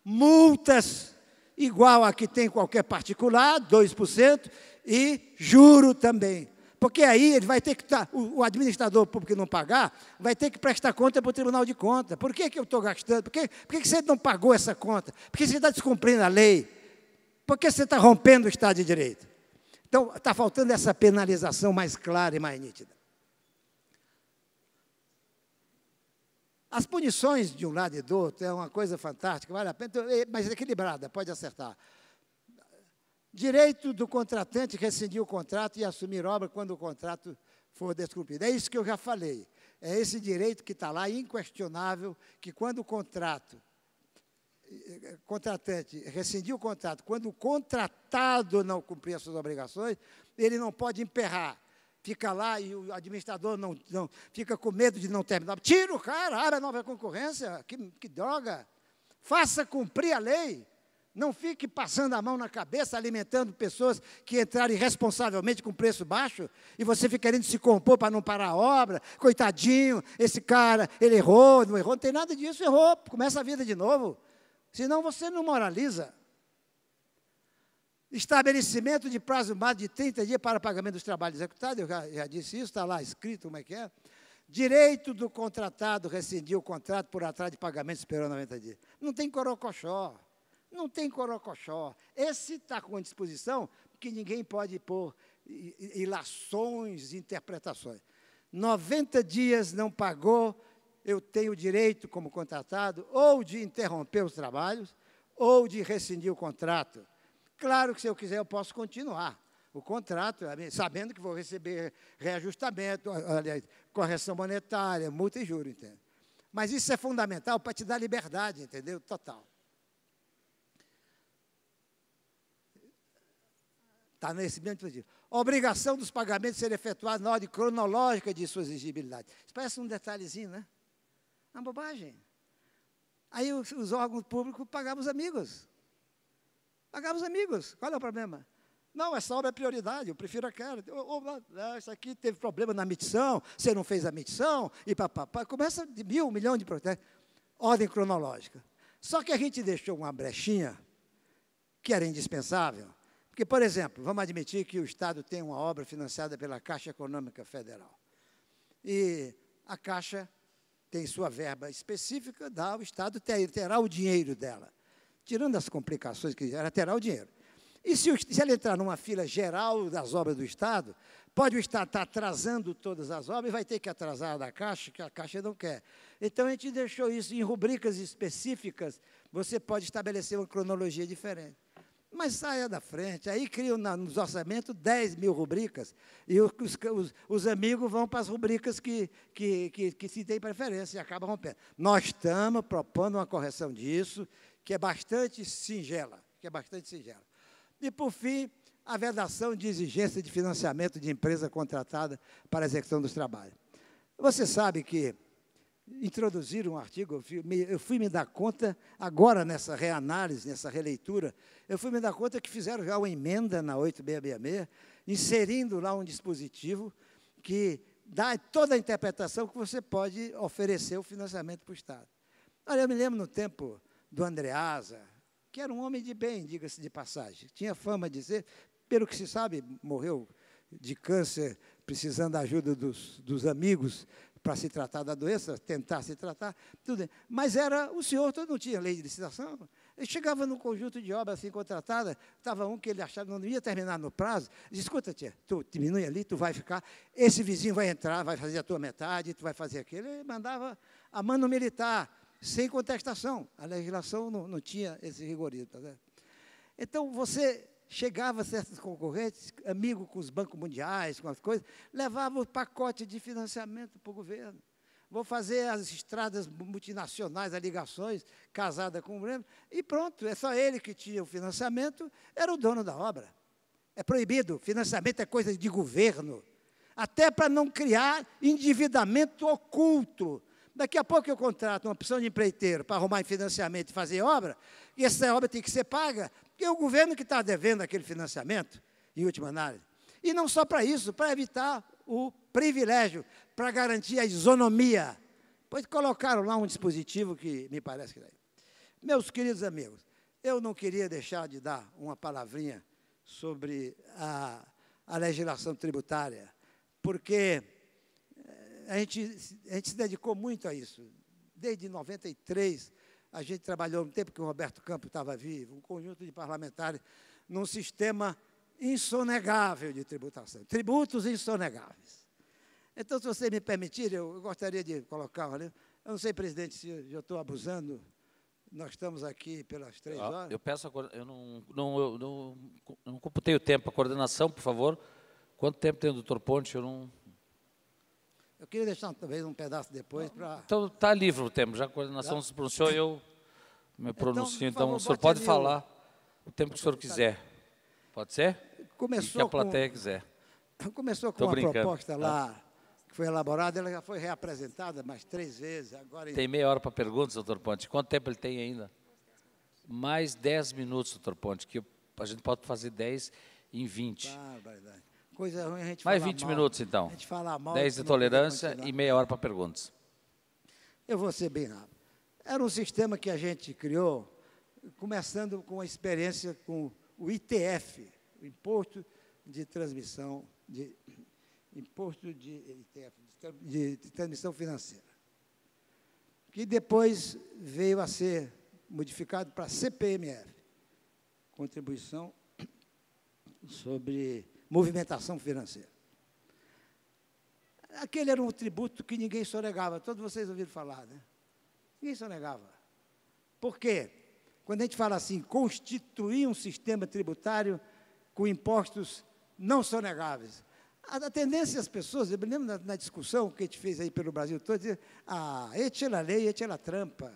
multas igual a que tem qualquer particular, 2%, e juro também. Porque aí ele vai ter que estar, o administrador público que não pagar, vai ter que prestar conta para o Tribunal de Contas. Por que eu estou gastando? Por que você não pagou essa conta? Por que você está descumprindo a lei? Por que você está rompendo o Estado de Direito? Então, está faltando essa penalização mais clara e mais nítida. As punições de um lado e do outro é uma coisa fantástica, vale a pena, mas equilibrada, pode acertar. Direito do contratante rescindir o contrato e assumir obra quando o contrato for descumprido. É isso que eu já falei. É esse direito que está lá, inquestionável, que quando o contratante rescindir o contrato, quando o contratado não cumprir as suas obrigações, ele não pode emperrar. Fica lá e o administrador não fica com medo de não terminar. Tira o cara, abre a nova concorrência, que droga. Faça cumprir a lei. Não fique passando a mão na cabeça, alimentando pessoas que entraram irresponsavelmente com preço baixo, e você fica querendo se compor para não parar a obra. Coitadinho, esse cara, ele errou, não errou, não tem nada disso, errou, começa a vida de novo. Senão você não moraliza. Estabelecimento de prazo máximo de 30 dias para pagamento dos trabalhos executados, eu já disse isso, está lá escrito como é que é. Direito do contratado rescindir o contrato por atraso de pagamento superior a 90 dias. Não tem corocochó, não tem corocochó. Esse está com disposição que ninguém pode pôr ilações, interpretações. 90 dias não pagou, eu tenho o direito, como contratado, ou de interromper os trabalhos, ou de rescindir o contrato. Claro que, se eu quiser, eu posso continuar o contrato, sabendo que vou receber reajustamento, aliás, correção monetária, multa e juros, entende? Mas isso é fundamental para te dar liberdade, entendeu? Total. Está nesse mesmo sentido. Obrigação dos pagamentos ser efetuados na ordem cronológica de sua exigibilidade. Isso parece um detalhezinho, né? Uma bobagem. Aí os órgãos públicos pagavam os amigos. Pagavam os amigos. Qual é o problema? Não, essa obra é prioridade, eu prefiro aquela. Isso aqui teve problema na medição, você não fez a medição, e papapá. Começa de 1 milhão de protestos. Ordem cronológica. Só que a gente deixou uma brechinha que era indispensável. Porque, por exemplo, vamos admitir que o Estado tem uma obra financiada pela Caixa Econômica Federal. E a Caixa tem sua verba específica, o Estado terá o dinheiro dela. Tirando as complicações que ela terá o dinheiro. E se ela entrar numa fila geral das obras do Estado, pode o Estado estar atrasando todas as obras e vai ter que atrasar a da Caixa, que a Caixa não quer. Então, a gente deixou isso em rubricas específicas, você pode estabelecer uma cronologia diferente. Mas saia da frente, aí criam nos orçamentos 10 mil rubricas, e os amigos vão para as rubricas que se tem preferência e acabam rompendo. Nós estamos propondo uma correção disso, que é bastante singela, E, por fim, a vedação de exigência de financiamento de empresa contratada para a execução dos trabalhos. Você sabe que introduziram um artigo, eu fui me dar conta, agora nessa reanálise, nessa releitura, eu fui me dar conta que fizeram já uma emenda na 8666, inserindo lá um dispositivo que dá toda a interpretação que você pode oferecer o financiamento para o Estado. Olha, eu me lembro no tempo do Andreasa, que era um homem de bem, diga-se de passagem, tinha fama de ser, pelo que se sabe, morreu de câncer, precisando da ajuda dos amigos para se tratar da doença, tentar se tratar, tudo bem. Mas o senhor não tinha lei de licitação. Ele chegava num conjunto de obras assim contratadas, estava um que ele achava que não ia terminar no prazo, disse, escuta, tia, tu diminui ali, tu vai ficar, esse vizinho vai entrar, vai fazer a tua metade, tu vai fazer aquilo. Ele mandava a mano militar, sem contestação. A legislação não tinha esse rigorismo. Tá certo? Então, você chegava a certos concorrentes, amigo com os bancos mundiais, com as coisas, levava o pacote de financiamento para o governo. Vou fazer as estradas multinacionais, as ligações, casada com o governo, e pronto, é só ele que tinha o financiamento, era o dono da obra. É proibido, financiamento é coisa de governo, até para não criar endividamento oculto. Daqui a pouco eu contrato uma opção de empreiteiro para arrumar financiamento e fazer obra, e essa obra tem que ser paga, porque é o governo que está devendo aquele financiamento, em última análise. E não só para isso, para evitar o privilégio, para garantir a isonomia. Pois colocaram lá um dispositivo que me parece que daí. Meus queridos amigos, eu não queria deixar de dar uma palavrinha sobre a legislação tributária, porque a gente se dedicou muito a isso. Desde 93, a gente trabalhou no tempo que o Roberto Campos estava vivo, um conjunto de parlamentares, num sistema insonegável de tributação, tributos insonegáveis. Então, se você me permitir, eu gostaria de colocar, eu não sei, presidente, se eu estou abusando, nós estamos aqui pelas 3 horas. Eu peço, eu não computei o tempo, a coordenação, por favor. Quanto tempo tem o doutor Ponte? Eu queria deixar talvez um pedaço depois para... Então, está livre o tempo, já a coordenação se pronunciou, eu me pronuncio. Então, o senhor pode falar o tempo que o senhor quiser. Pode ser? Começou que a plateia quiser. Começou com uma proposta lá, que foi elaborada, ela já foi reapresentada mais 3 vezes. Agora tem meia hora para perguntas, doutor Ponte. Quanto tempo ele tem ainda? Mais 10 minutos, doutor Ponte, que a gente pode fazer 10 em 20. Verdade. Coisa ruim a gente mais 20 minutos, então. A gente fala mal. 10 de tolerância e meia hora para perguntas. Eu vou ser bem rápido. Era um sistema que a gente criou, começando com a experiência com o ITF, o Imposto de Transmissão, Imposto de Transmissão Financeira, que depois veio a ser modificado para CPMF, Contribuição sobre Movimentação Financeira. aquele era um tributo que ninguém sonegava, todos vocês ouviram falar, né? Ninguém sonegava. Por quê? Quando a gente fala assim, constituir um sistema tributário com impostos não sonegáveis, a tendência das pessoas, eu me lembro na discussão que a gente fez aí pelo Brasil todo, dizer, ete é a lei, ete é a trampa.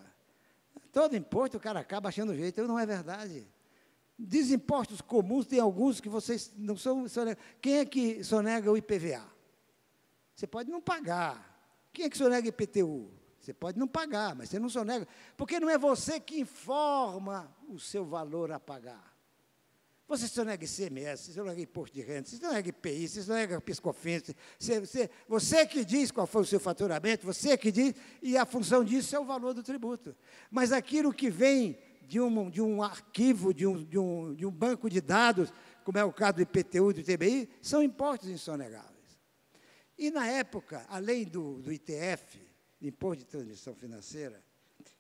Todo imposto o cara acaba achando jeito, não é verdade. Desimpostos comuns, tem alguns que vocês não são sonegados. Quem é que sonega o IPVA? Você pode não pagar. Quem é que sonega IPTU? Você pode não pagar, mas você não sonega. Porque não é você que informa o seu valor a pagar. Você sonega ICMS, você sonega imposto de renda, você sonega IPI, você sonega PIS/COFINS, você que diz qual foi o seu faturamento, você que diz, e a função disso é o valor do tributo. Mas aquilo que vem de um arquivo, de um banco de dados, como é o caso do IPTU e do ITBI, são impostos insonegáveis. E, na época, além do ITF, Imposto de Transmissão Financeira,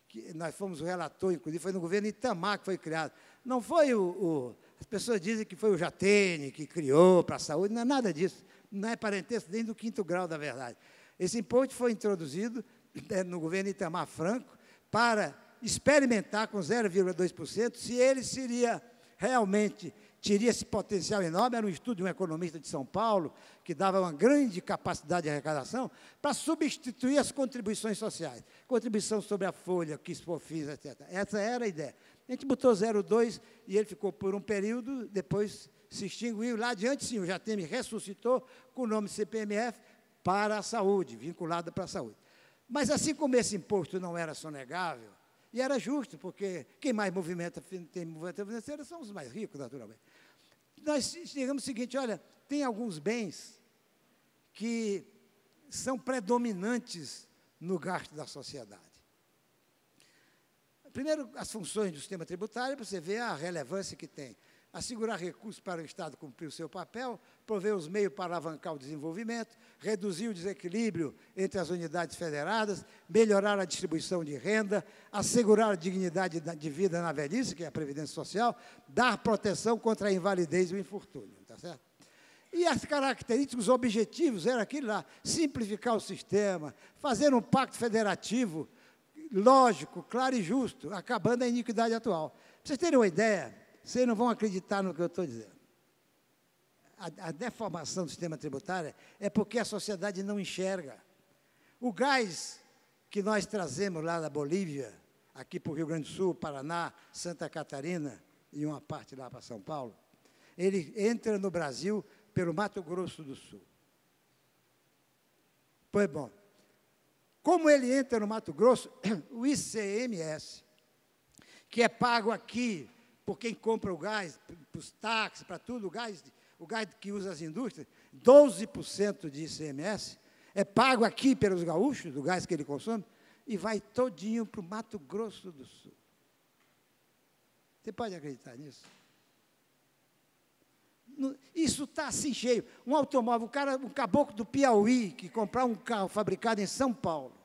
que nós fomos o relator, inclusive, foi no governo Itamar que foi criado. Não foi as pessoas dizem que foi o Jatene que criou para a saúde, não é nada disso. Não é parentesco nem do 5º grau da verdade. Esse imposto foi introduzido no governo Itamar Franco para experimentar com 0,2% se ele teria esse potencial enorme. Era um estudo de um economista de São Paulo, que dava uma grande capacidade de arrecadação, para substituir as contribuições sociais. Contribuição sobre a folha, PIS/COFINS, etc. Essa era a ideia. A gente botou 0,2 e ele ficou por um período, depois se extinguiu. Lá adiante, sim, o Jatene ressuscitou com o nome CPMF para a saúde, vinculado para a saúde. Mas, assim como esse imposto não era sonegável, e era justo, porque quem mais tem movimento financeiro são os mais ricos, naturalmente. Nós chegamos ao seguinte, olha, tem alguns bens que são predominantes no gasto da sociedade. Primeiro, as funções do sistema tributário, para você ver a relevância que tem. Assegurar recursos para o Estado cumprir o seu papel, prover os meios para alavancar o desenvolvimento, reduzir o desequilíbrio entre as unidades federadas, melhorar a distribuição de renda, assegurar a dignidade de vida na velhice, que é a Previdência Social, dar proteção contra a invalidez e o infortúnio, tá certo? E as características, os objetivos, era aquilo lá, simplificar o sistema, fazer um pacto federativo, lógico, claro e justo, acabando a iniquidade atual. Para vocês terem uma ideia, vocês não vão acreditar no que eu estou dizendo. A deformação do sistema tributário é porque a sociedade não enxerga. O gás que nós trazemos lá da Bolívia, aqui para o Rio Grande do Sul, Paraná, Santa Catarina e uma parte lá para São Paulo, ele entra no Brasil pelo Mato Grosso do Sul. Pois bom, como ele entra no Mato Grosso, o ICMS, que é pago aqui por quem compra o gás, para os táxis, para tudo, o gás que usa as indústrias, 12% de ICMS, é pago aqui pelos gaúchos, do gás que ele consome, e vai todinho para o Mato Grosso do Sul. Você pode acreditar nisso? Isso está assim cheio. Um automóvel, um caboclo do Piauí, que comprar um carro fabricado em São Paulo,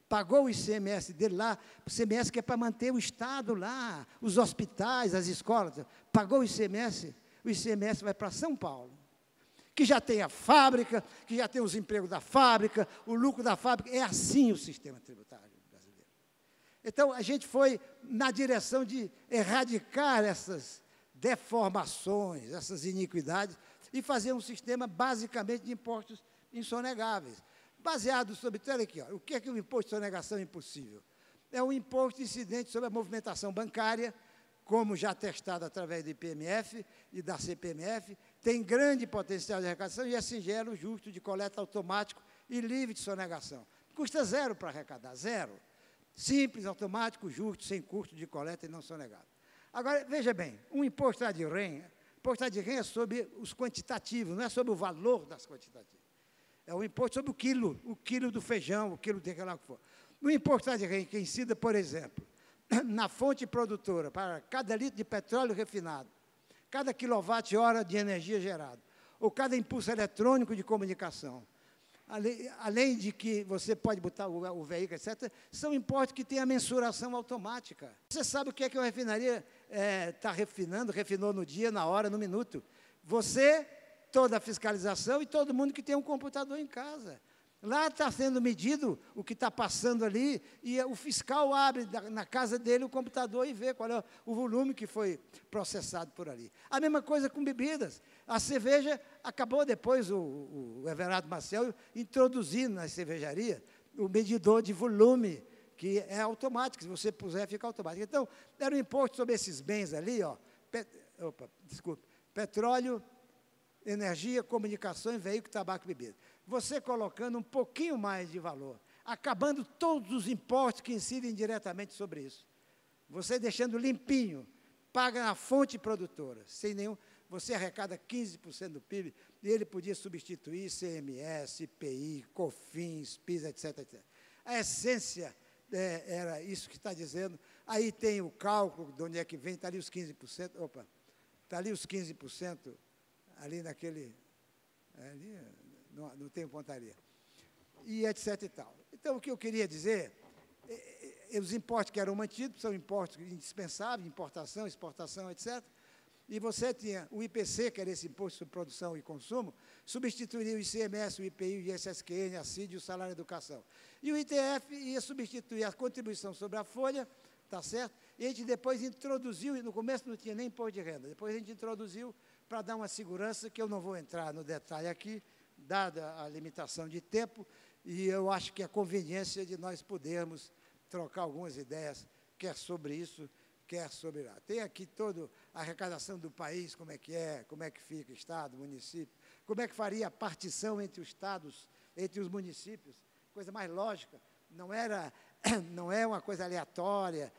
pagou o ICMS dele lá, o ICMS que é para manter o Estado lá, os hospitais, as escolas, pagou o ICMS vai para São Paulo, que já tem a fábrica, que já tem os empregos da fábrica, o lucro da fábrica. É assim o sistema tributário brasileiro. Então, a gente foi na direção de erradicar essas deformações, essas iniquidades, e fazer um sistema basicamente de impostos insonegáveis, baseado sobre, olha aqui, ó, o que é o imposto de sonegação impossível? É um imposto incidente sobre a movimentação bancária, como já testado através do IPMF e da CPMF, tem grande potencial de arrecadação e é singelo, justo, de coleta automático e livre de sonegação. Custa zero para arrecadar, zero. Simples, automático, justo, sem custo de coleta e não sonegado. Agora, veja bem, um imposto de renda é sobre os quantitativos, não é sobre o valor das quantitativas. É um imposto sobre o quilo do feijão, o quilo de que lá que for. No imposto de renda, que incida, por exemplo, na fonte produtora, para cada litro de petróleo refinado, cada quilowatt-hora de energia gerada, ou cada impulso eletrônico de comunicação, além de que você pode botar o veículo, etc., são impostos que têm a mensuração automática. Você sabe o que é que uma refinaria está refinou no dia, na hora, no minuto. Você toda a fiscalização e todo mundo que tem um computador em casa. Lá está sendo medido o que está passando ali, e o fiscal abre na casa dele o computador e vê qual é o volume que foi processado por ali. A mesma coisa com bebidas. A cerveja, acabou depois o Everardo Marcel introduzindo na cervejaria o medidor de volume, que é automático, se você puser, fica automático. Então, era um imposto sobre esses bens ali, ó, petróleo, energia, comunicações, veículo, tabaco e bebida. Você colocando um pouquinho mais de valor, acabando todos os impostos que incidem diretamente sobre isso. Você deixando limpinho, paga na fonte produtora, sem nenhum... Você arrecada 15% do PIB, e ele podia substituir ICMS, IPI, COFINS, PIS, etc, etc. A essência era isso que está dizendo. Aí tem o cálculo de onde é que vem, está ali os 15%, está ali os 15%, ali naquele... Ali, não tem pontaria. E etc e tal. Então, o que eu queria dizer, os impostos que eram mantidos são impostos indispensáveis, importação, exportação, etc. E você tinha o IPC, que era esse imposto sobre produção e consumo, substituiria o ICMS, o IPI, o ISSQN, a CID e o salário de educação. E o ITF ia substituir a contribuição sobre a folha, tá certo? E a gente depois introduziu, e no começo não tinha nem imposto de renda, depois a gente introduziu para dar uma segurança, que eu não vou entrar no detalhe aqui, dada a limitação de tempo, e eu acho que a conveniência de nós podermos trocar algumas ideias, quer sobre isso, quer sobre lá. Tem aqui toda a arrecadação do país, como é que fica Estado, município, como é que faria a partição entre os Estados, entre os municípios, coisa mais lógica, não é uma coisa aleatória,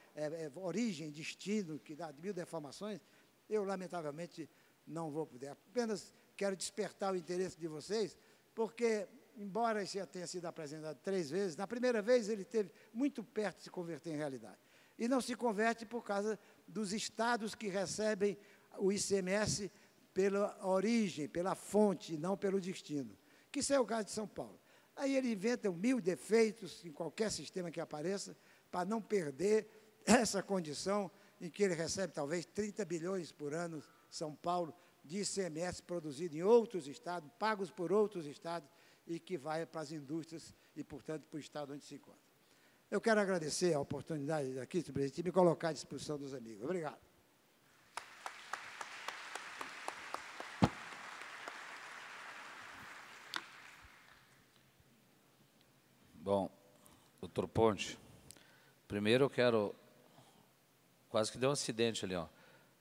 origem, destino, que dá mil deformações. Eu, lamentavelmente, não vou poder. Apenas quero despertar o interesse de vocês, porque, embora isso já tenha sido apresentado 3 vezes, na primeira vez ele esteve muito perto de se converter em realidade. E não se converte por causa dos estados que recebem o ICMS pela origem, pela fonte, não pelo destino, que isso é o caso de São Paulo. Aí ele inventa 1000 defeitos em qualquer sistema que apareça, para não perder essa condição em que ele recebe talvez 30 bilhões por ano, São Paulo, de ICMS produzido em outros estados, pagos por outros estados, e que vai para as indústrias e, portanto, para o estado onde se encontra. Eu quero agradecer a oportunidade daqui, senhor presidente, de me colocar à disposição dos amigos. Obrigado. Bom, doutor Ponte, primeiro eu quero, quase que deu um acidente ali, ó,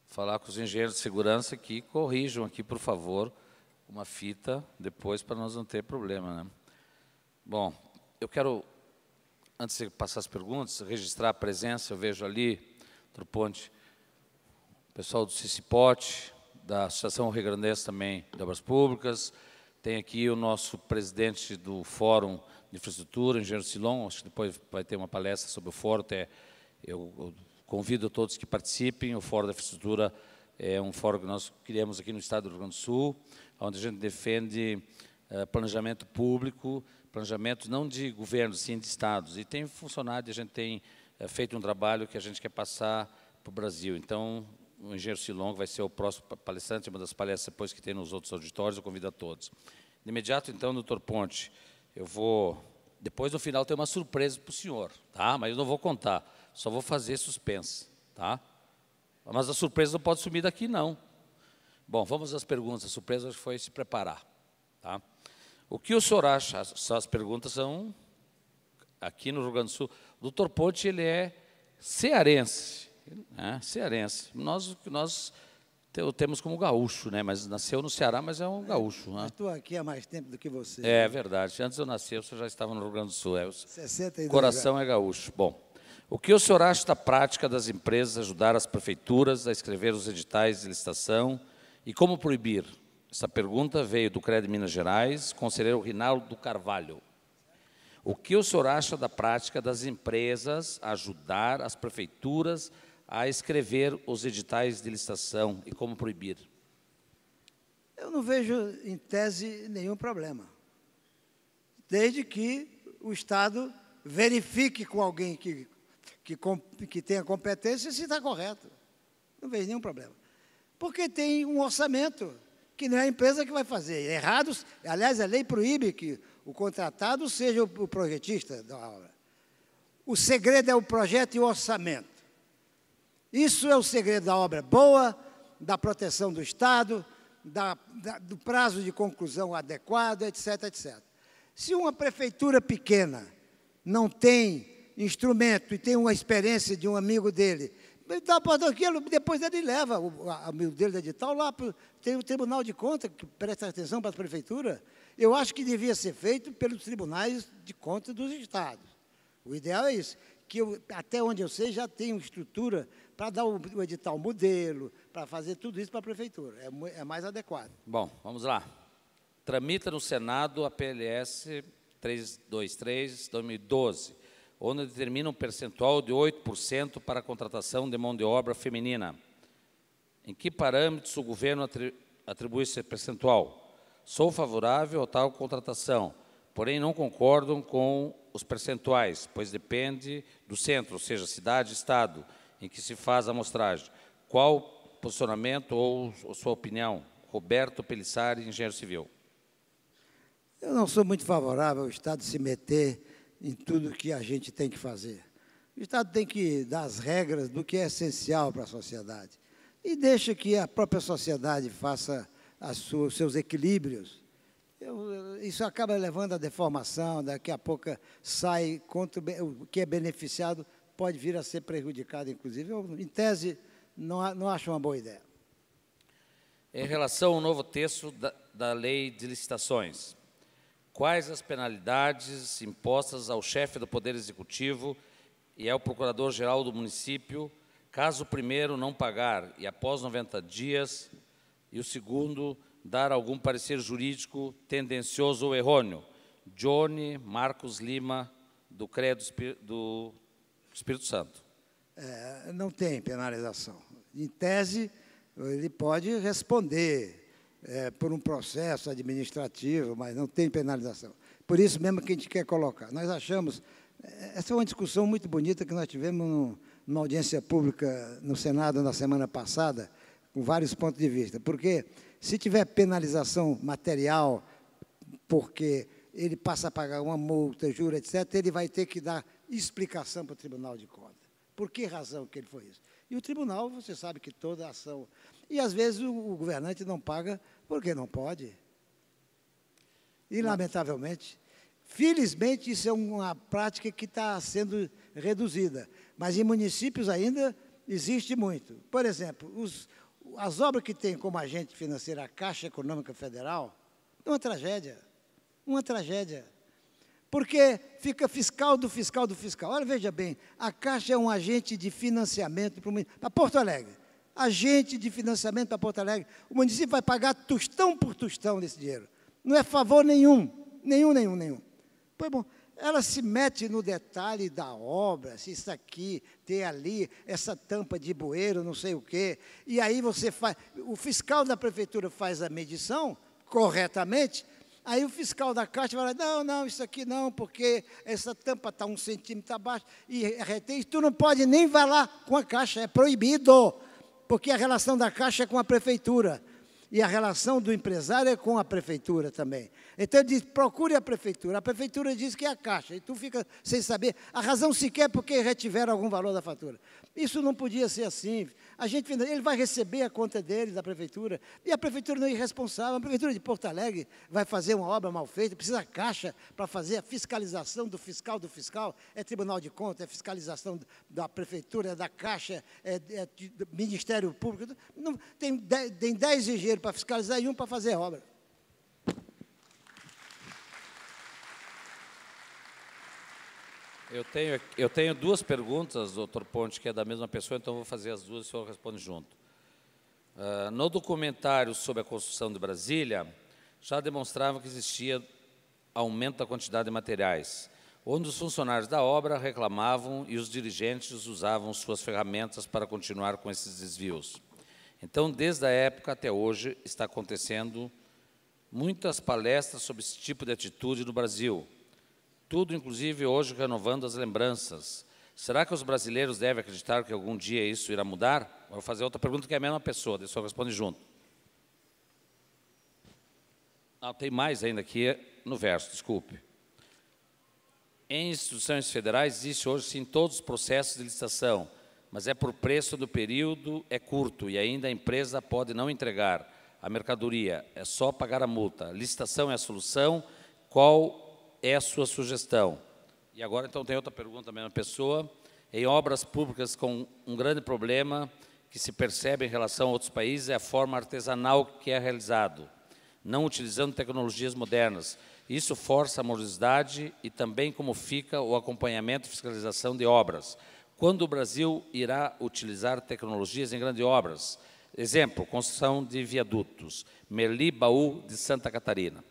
falar com os engenheiros de segurança que corrijam aqui, por favor, uma fita depois para nós não ter problema, né? Bom, eu quero, antes de passar as perguntas, registrar a presença, eu vejo ali, doutor Ponte, o pessoal do CICIPOT, da Associação Rio Grandense também de Obras Públicas, tem aqui o nosso presidente do Fórum de Infraestrutura, o engenheiro Silon, acho que depois vai ter uma palestra sobre o fórum, eu convido todos que participem. O Fórum da Infraestrutura é um fórum que nós criamos aqui no estado do Rio Grande do Sul, onde a gente defende planejamento público, planejamento não de governos, sim de estados. E tem funcionado, e a gente tem feito um trabalho que a gente quer passar para o Brasil. Então, o engenheiro Silon vai ser o próximo palestrante, uma das palestras depois que tem nos outros auditórios, eu convido a todos. De imediato, então, doutor Ponte, eu vou, depois no final tem uma surpresa para o senhor, tá? Mas eu não vou contar, só vou fazer suspense, tá? Mas a surpresa não pode sumir daqui, não. Bom, vamos às perguntas. A surpresa foi se preparar, tá? O que o senhor acha? As perguntas são aqui no Rio Grande do Sul. O doutor Ponte, ele é cearense, né? Cearense. Nós temos como gaúcho, né? Mas nasceu no Ceará, mas é um gaúcho. Né? Estou aqui há mais tempo do que você. É verdade. Antes de eu nascer, o senhor já estava no Rio Grande do Sul. 62 o coração é gaúcho. Bom, o que o senhor acha da prática das empresas ajudar as prefeituras a escrever os editais de licitação e como proibir? Essa pergunta veio do CRED Minas Gerais, conselheiro Rinaldo Carvalho. O que o senhor acha da prática das empresas ajudar as prefeituras a escrever os editais de licitação e como proibir? Eu não vejo, em tese, nenhum problema. Desde que o Estado verifique com alguém que tenha competência se está correto. Não vejo nenhum problema. Porque tem um orçamento que não é a empresa que vai fazer. Errados, aliás, a lei proíbe que o contratado seja o projetista da obra. O segredo é o projeto e o orçamento. Isso é o segredo da obra boa, da proteção do Estado, do prazo de conclusão adequado, etc., etc. Se uma prefeitura pequena não tem instrumento e tem uma experiência de um amigo dele, depois ele leva o amigo dele do edital lá, tem o Tribunal de Contas, que presta atenção para a prefeitura. Eu acho que devia ser feito pelos tribunais de contas dos estados. O ideal é isso, que até onde eu sei já tem uma estrutura para dar o edital modelo, para fazer tudo isso para a prefeitura. É mais adequado. Bom, vamos lá. Tramita no Senado a PLS 323/2012, onde determina um percentual de 8% para a contratação de mão de obra feminina. Em que parâmetros o governo atribui esse percentual? Sou favorável a tal contratação, porém não concordo com os percentuais, pois depende do centro, ou seja, cidade, estado, em que se faz a amostragem. Qual posicionamento ou sua opinião? Roberto Pelissari, engenheiro civil. Eu não sou muito favorável ao Estado se meter em tudo que a gente tem que fazer. O Estado tem que dar as regras do que é essencial para a sociedade. E deixa que a própria sociedade faça os seus equilíbrios. Isso acaba levando à deformação, daqui a pouco sai contra o que é beneficiado, pode vir a ser prejudicado, inclusive. Eu, em tese, não acho uma boa ideia. Em relação ao novo texto da Lei de Licitações, quais as penalidades impostas ao chefe do Poder Executivo e ao Procurador-Geral do município, caso o primeiro não pagar e após 90 dias, e o segundo dar algum parecer jurídico tendencioso ou errôneo? Johnny Marcos Lima, do CREA do Espírito Santo. Não tem penalização. Em tese, ele pode responder por um processo administrativo, mas não tem penalização. Por isso mesmo que a gente quer colocar. Nós achamos... Essa é uma discussão muito bonita que nós tivemos numa audiência pública no Senado na semana passada, com vários pontos de vista. Porque se tiver penalização material, porque ele passa a pagar uma multa, juro, etc., ele vai ter que dar explicação para o Tribunal de Contas. Por que razão que ele foi isso? E o tribunal, você sabe que toda ação... E, às vezes, o governante não paga porque não pode. E, lamentavelmente, felizmente, isso é uma prática que está sendo reduzida. Mas em municípios ainda existe muito. Por exemplo, as obras que tem como agente financeiro a Caixa Econômica Federal, é uma tragédia. Uma tragédia. Porque fica fiscal do fiscal do fiscal. Olha, veja bem, a Caixa é um agente de financiamento para Porto Alegre. Agente de financiamento para Porto Alegre. O município vai pagar tostão por tostão desse dinheiro. Não é favor nenhum. Nenhum. Pois bom, ela se mete no detalhe da obra, se isso aqui, tem ali, essa tampa de bueiro, não sei o quê. E aí você faz... O fiscal da prefeitura faz a medição corretamente. Aí o fiscal da Caixa vai lá, não, isso aqui não, porque essa tampa está 1 centímetro abaixo, e retém, tu não pode nem vai lá com a Caixa, é proibido, porque a relação da Caixa é com a prefeitura, e a relação do empresário é com a prefeitura também. Então, ele diz, procure a prefeitura diz que é a Caixa, e tu fica sem saber, a razão sequer porque retiveram algum valor da fatura. Isso não podia ser assim. Ele vai receber a conta dele, da prefeitura, e a prefeitura não é irresponsável. A prefeitura de Porto Alegre vai fazer uma obra mal feita, precisa da Caixa para fazer a fiscalização do fiscal, é Tribunal de Contas, é fiscalização da prefeitura, é da Caixa, do Ministério Público. Não, tem 10 engenheiros para fiscalizar e um para fazer a obra. Eu tenho 2 perguntas, doutor Ponte, que é da mesma pessoa, então vou fazer as duas e o senhor responde junto. No documentário sobre a construção de Brasília, já demonstrava que existia aumento da quantidade de materiais, onde os funcionários da obra reclamavam e os dirigentes usavam suas ferramentas para continuar com esses desvios. Então, desde a época até hoje, está acontecendo muitas palestras sobre esse tipo de atitude no Brasil. Tudo, inclusive, hoje renovando as lembranças. Será que os brasileiros devem acreditar que algum dia isso irá mudar? Vou fazer outra pergunta que é a mesma pessoa, daí o senhor responde junto. Não, tem mais ainda aqui no verso, desculpe. Em instituições federais existe hoje, sim, todos os processos de licitação, mas é por preço do período, é curto, e ainda a empresa pode não entregar a mercadoria, é só pagar a multa. Licitação é a solução, qual é a sua sugestão? E agora, então, tem outra pergunta da mesma pessoa. Em obras públicas com um grande problema que se percebe em relação a outros países é a forma artesanal que é realizado, não utilizando tecnologias modernas. Isso força a morosidade e também como fica o acompanhamento e fiscalização de obras. Quando o Brasil irá utilizar tecnologias em grandes obras? Exemplo, construção de viadutos. Merli Baú, de Santa Catarina.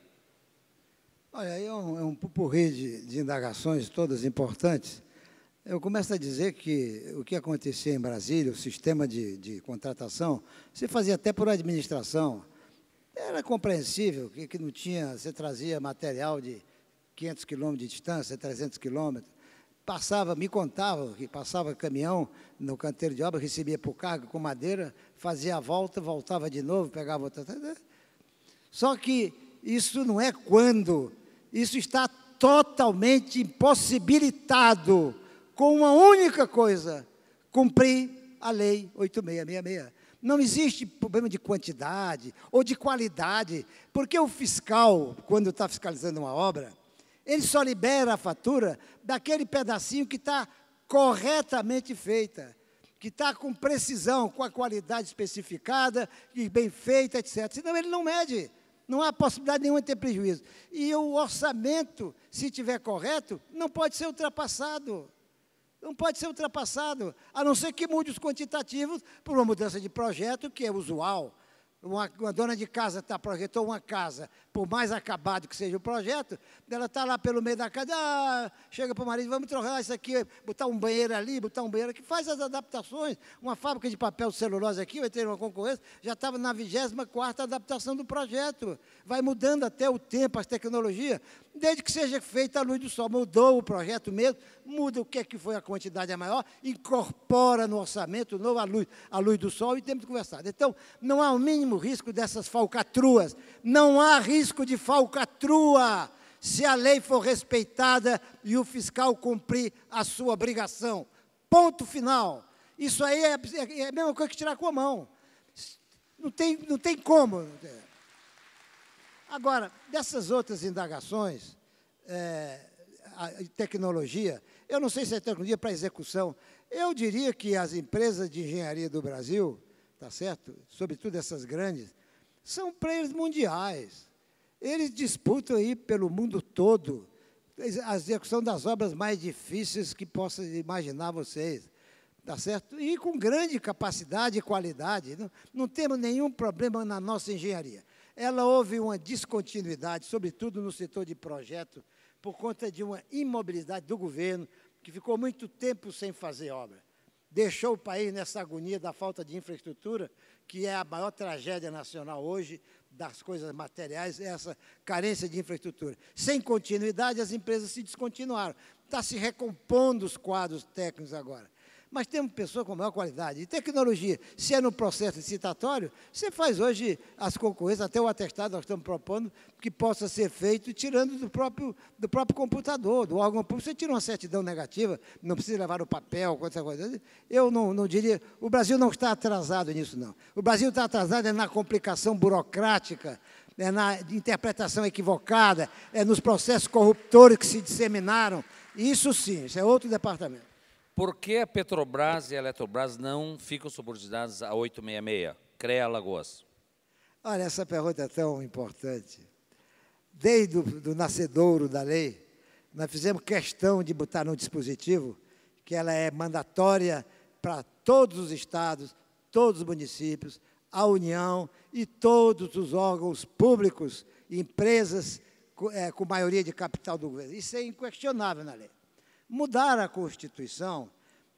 Olha, aí é um pupurri de indagações, todas importantes. Eu começo a dizer que o que acontecia em Brasília, o sistema de contratação, se fazia até por administração. Era compreensível que não tinha, você trazia material de 500 quilômetros de distância, 300 quilômetros, me contavam que passava caminhão no canteiro de obra, recebia por carga com madeira, fazia a volta, voltava de novo, pegava outra. Só que isso não é quando, isso está totalmente impossibilitado com uma única coisa, cumprir a Lei 8666. Não existe problema de quantidade ou de qualidade, porque o fiscal, quando está fiscalizando uma obra, ele só libera a fatura daquele pedacinho que está corretamente feita, que está com precisão, com a qualidade especificada, e bem feita, etc. Senão ele não mede, não há possibilidade nenhuma de ter prejuízo. E o orçamento, se estiver correto, não pode ser ultrapassado. Não pode ser ultrapassado, a não ser que mude os quantitativos por uma mudança de projeto, que é usual. Uma dona de casa projetou uma casa, por mais acabado que seja o projeto, ela está lá pelo meio da casa, chega para o marido, vamos trocar isso aqui, botar um banheiro ali, botar um banheiro aqui, faz as adaptações. Uma fábrica de papel celulose aqui, vai ter uma concorrência, já estava na 24ª adaptação do projeto. Vai mudando até o tempo, as tecnologias, desde que seja feita a luz do sol. Mudou o projeto mesmo, muda o que foi a quantidade maior, incorpora no orçamento novo a luz do sol e temos que conversar. Então, não há o mínimo risco dessas falcatruas, não há risco de falcatrua se a lei for respeitada e o fiscal cumprir a sua obrigação. Ponto final. Isso aí é a mesma coisa que tirar com a mão. Não tem como. Agora, dessas outras indagações, a tecnologia, eu não sei se é tecnologia para execução, eu diria que as empresas de engenharia do Brasil, tá certo? Sobretudo essas grandes, são players mundiais. Eles disputam aí pelo mundo todo a execução das obras mais difíceis que possam imaginar vocês, tá certo? E com grande capacidade e qualidade. Não temos nenhum problema na nossa engenharia. Ela houve uma descontinuidade, sobretudo no setor de projeto, por conta de uma imobilidade do governo, que ficou muito tempo sem fazer obra. Deixou o país nessa agonia da falta de infraestrutura, que é a maior tragédia nacional hoje, das coisas materiais, é essa carência de infraestrutura. Sem continuidade, as empresas se descontinuaram. Está se recompondo os quadros técnicos agora. Mas temos pessoas com maior qualidade. E tecnologia, se é no processo licitatório, você faz hoje as concorrências, até o atestado nós estamos propondo, que possa ser feito tirando do próprio computador, do órgão público. Você tira uma certidão negativa, não precisa levar o papel, essa coisa. Eu não diria... O Brasil não está atrasado nisso, não. O Brasil está atrasado na complicação burocrática, na interpretação equivocada, nos processos corruptores que se disseminaram. Isso sim, isso é outro departamento. Por que a Petrobras e a Eletrobras não ficam subordinadas a 866, CREA Alagoas? Olha, essa pergunta é tão importante. Desde o nascedouro da lei, nós fizemos questão de botar no dispositivo que ela é mandatória para todos os estados, todos os municípios, a União e todos os órgãos públicos, empresas com maioria de capital do governo. Isso é inquestionável na lei. Mudaram a Constituição,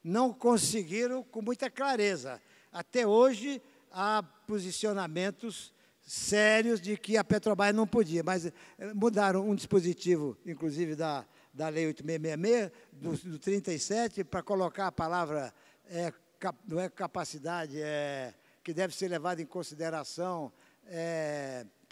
não conseguiram com muita clareza. Até hoje, há posicionamentos sérios de que a Petrobras não podia, mas mudaram um dispositivo, inclusive da Lei 8666, do 37, para colocar a palavra, não é capacidade, que deve ser levada em consideração,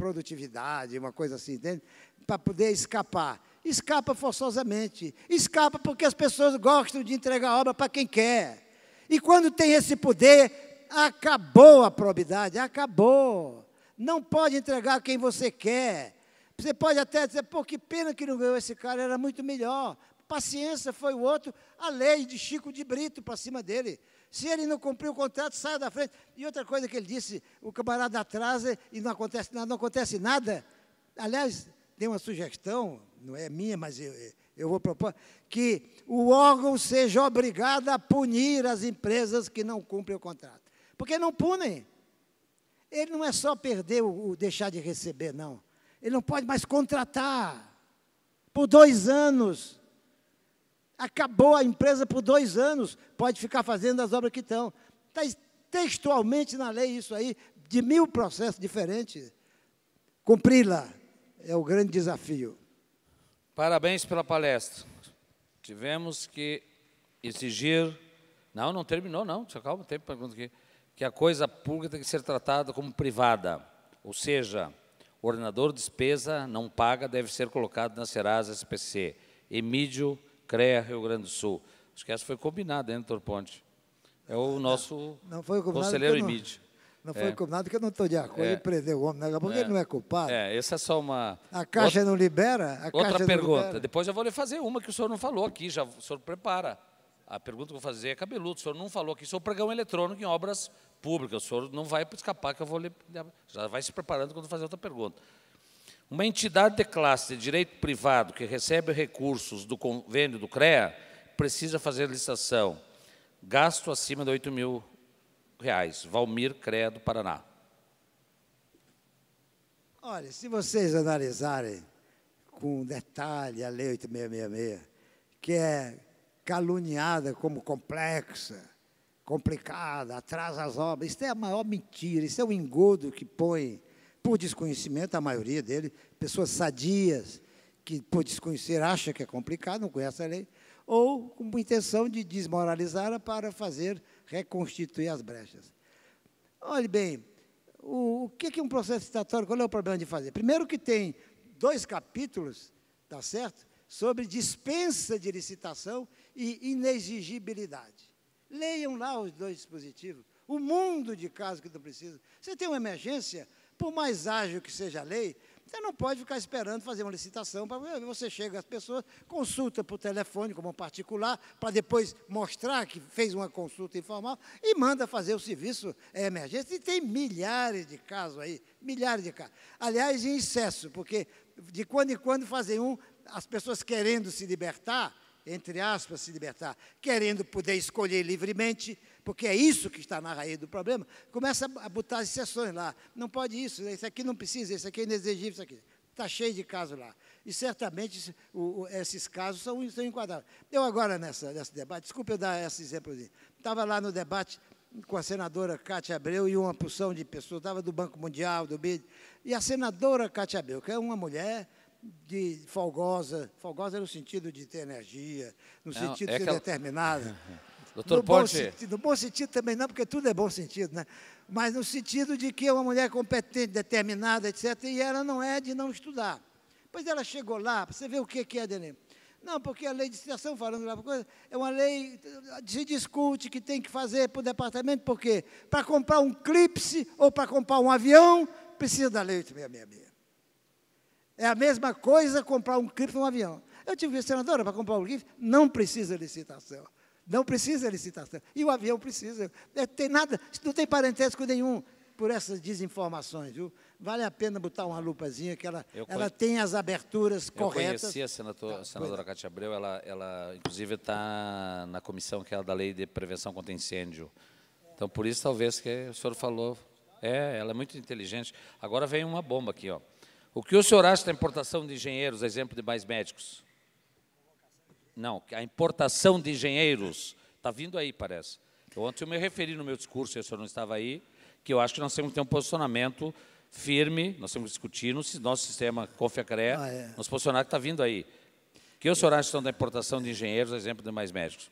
produtividade, uma coisa assim, entende? Para poder escapar. Escapa forçosamente. Escapa porque as pessoas gostam de entregar a obra para quem quer. E quando tem esse poder, acabou a probidade, acabou. Não pode entregar a quem você quer. Você pode até dizer, pô, que pena que não ganhou esse cara, era muito melhor. Paciência, foi o outro, a lei de Chico de Brito para cima dele. Se ele não cumpriu o contrato, saia da frente. E outra coisa que ele disse, o camarada atrasa e não acontece nada, não acontece nada. Aliás, tem uma sugestão, não é minha, mas eu vou propor, que o órgão seja obrigado a punir as empresas que não cumprem o contrato. Porque não punem. Ele não é só perder o deixar de receber, não. Ele não pode mais contratar por 2 anos. Acabou a empresa por 2 anos, pode ficar fazendo as obras que estão. Está textualmente na lei isso aí, de 1000 processos diferentes. Cumpri-la é o grande desafio. Parabéns pela palestra. Tivemos que exigir... Não terminou, não. Calma, tem pergunta aqui. Que a coisa pública tem que ser tratada como privada. Ou seja, o ordenador de despesa não paga, deve ser colocado na Serasa SPC. Emídio CREA, Rio Grande do Sul. Acho que essa foi combinada, hein, doutor Ponte? É o nosso conselheiro Emídio. Não foi combinado porque eu não estou de acordo em prender o homem, porque ele não é culpado. Essa é só uma... A Caixa não libera? Outra pergunta. Depois eu vou lhe fazer uma que o senhor não falou aqui, já o senhor prepara. A pergunta que eu vou fazer é cabeludo. O senhor não falou aqui sobre pregão eletrônico em obras públicas. O senhor não vai escapar, que eu vou lhe... Já vai se preparando quando fazer outra pergunta. Uma entidade de classe de direito privado que recebe recursos do convênio do CREA precisa fazer licitação. Gasto acima de R$8.000. Valmir CREA do Paraná. Olha, se vocês analisarem com detalhe a Lei 8666, que é caluniada como complexa, complicada, atrasa as obras, isso é a maior mentira, isso é um engodo que põe, por desconhecimento, a maioria dele, pessoas sadias, que por desconhecer acham que é complicado, não conhecem a lei, ou com intenção de desmoralizá-la para fazer reconstituir as brechas. Olhe bem, o que é um processo licitatório? Qual é o problema de fazer? Primeiro que tem 2 capítulos, tá certo? Sobre dispensa de licitação e inexigibilidade. Leiam lá os 2 dispositivos. O mundo de casos que não precisa. Você tem uma emergência, por mais ágil que seja a lei, você não pode ficar esperando fazer uma licitação. Você chega às pessoas, consulta por telefone, como um particular, para depois mostrar que fez uma consulta informal e manda fazer o serviço emergência. E tem milhares de casos aí, milhares de casos. Aliás, em excesso, porque de quando em quando fazem as pessoas querendo se libertar, entre aspas, se libertar, querendo poder escolher livremente, porque é isso que está na raiz do problema, começa a botar as exceções lá. Não pode isso, esse aqui não precisa, esse aqui é inexigível, isso aqui. Está cheio de casos lá. E certamente esses casos são enquadrados. Eu agora, nesse debate, desculpe eu dar esse exemplozinho, estava lá no debate com a senadora Cátia Abreu e uma porção de pessoas, estava do Banco Mundial, do BID, e a senadora Cátia Abreu, que é uma mulher folgosa no sentido de ter energia, no sentido de ser determinada. Doutor Ponte. No bom sentido também não, porque tudo é bom sentido, né? Mas no sentido de que é uma mulher competente, determinada, etc., e ela não é de não estudar. Pois ela chegou lá, para você ver o que é dele. Não, porque a lei de licitação, falando lá, é uma lei, se discute que tem que fazer para o departamento, por quê? Para comprar um Clipse ou para comprar um avião, precisa da lei 8666. É a mesma coisa comprar um Clipse ou um avião. Eu tive senadora, para comprar um Clipse, não precisa licitação. Não precisa licitação. E o avião precisa. Não tem parentesco nenhum por essas desinformações. Viu? Vale a pena botar uma lupazinha, que ela tem as aberturas corretas. Eu conheci a senadora Cátia Abreu, ela inclusive está na comissão que é da Lei de Prevenção contra Incêndio. Então, por isso, talvez, que o senhor falou. Ela é muito inteligente. Agora vem uma bomba aqui. Ó. O que o senhor acha da importação de engenheiros, exemplo de mais médicos? Não, a importação de engenheiros está vindo aí, parece. Ontem eu me referi no meu discurso, o senhor não estava aí, que eu acho que nós temos que ter um posicionamento firme, nós temos que discutir no nosso sistema CONFIA-CREA, nos posicionar que está vindo aí. O que o senhor acha da importação de engenheiros, exemplo de mais médicos?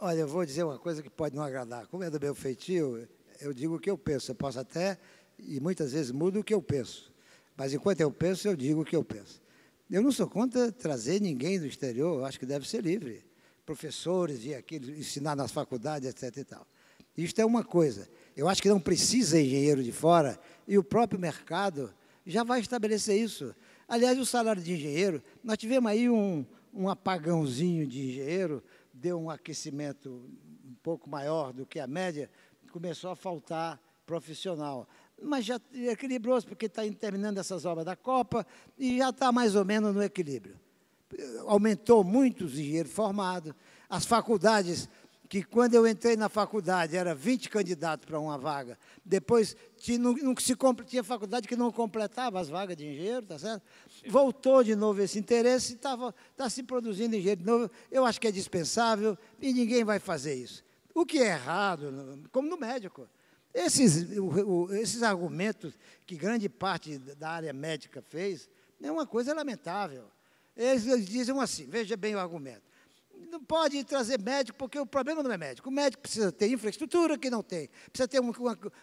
Olha, eu vou dizer uma coisa que pode não agradar. Como é do meu feitio, eu digo o que eu penso. Eu posso até, e muitas vezes mudo o que eu penso. Mas, enquanto eu penso, eu digo o que eu penso. Eu não sou contra trazer ninguém do exterior, eu acho que deve ser livre. Professores vir aqui ensinar nas faculdades, etc. e tal. Isto é uma coisa. Eu acho que não precisa engenheiro de fora, e o próprio mercado já vai estabelecer isso. Aliás, o salário de engenheiro, nós tivemos aí um apagãozinho de engenheiro, deu um aquecimento um pouco maior do que a média, começou a faltar profissional. Mas já equilibrou-se, porque está terminando essas obras da Copa e já está mais ou menos no equilíbrio. Aumentou muito os engenheiros formados, as faculdades, que quando eu entrei na faculdade, era 20 candidatos para uma vaga, depois tinha faculdade que não completava as vagas de engenheiro, tá certo? Voltou de novo esse interesse, está se produzindo engenheiro de novo. Eu acho que é dispensável e ninguém vai fazer isso. O que é errado, como no médico. Esses argumentos que grande parte da área médica fez, é uma coisa lamentável. Eles dizem assim, veja bem o argumento. Não pode trazer médico, porque o problema não é médico. O médico precisa ter infraestrutura, que não tem. Precisa ter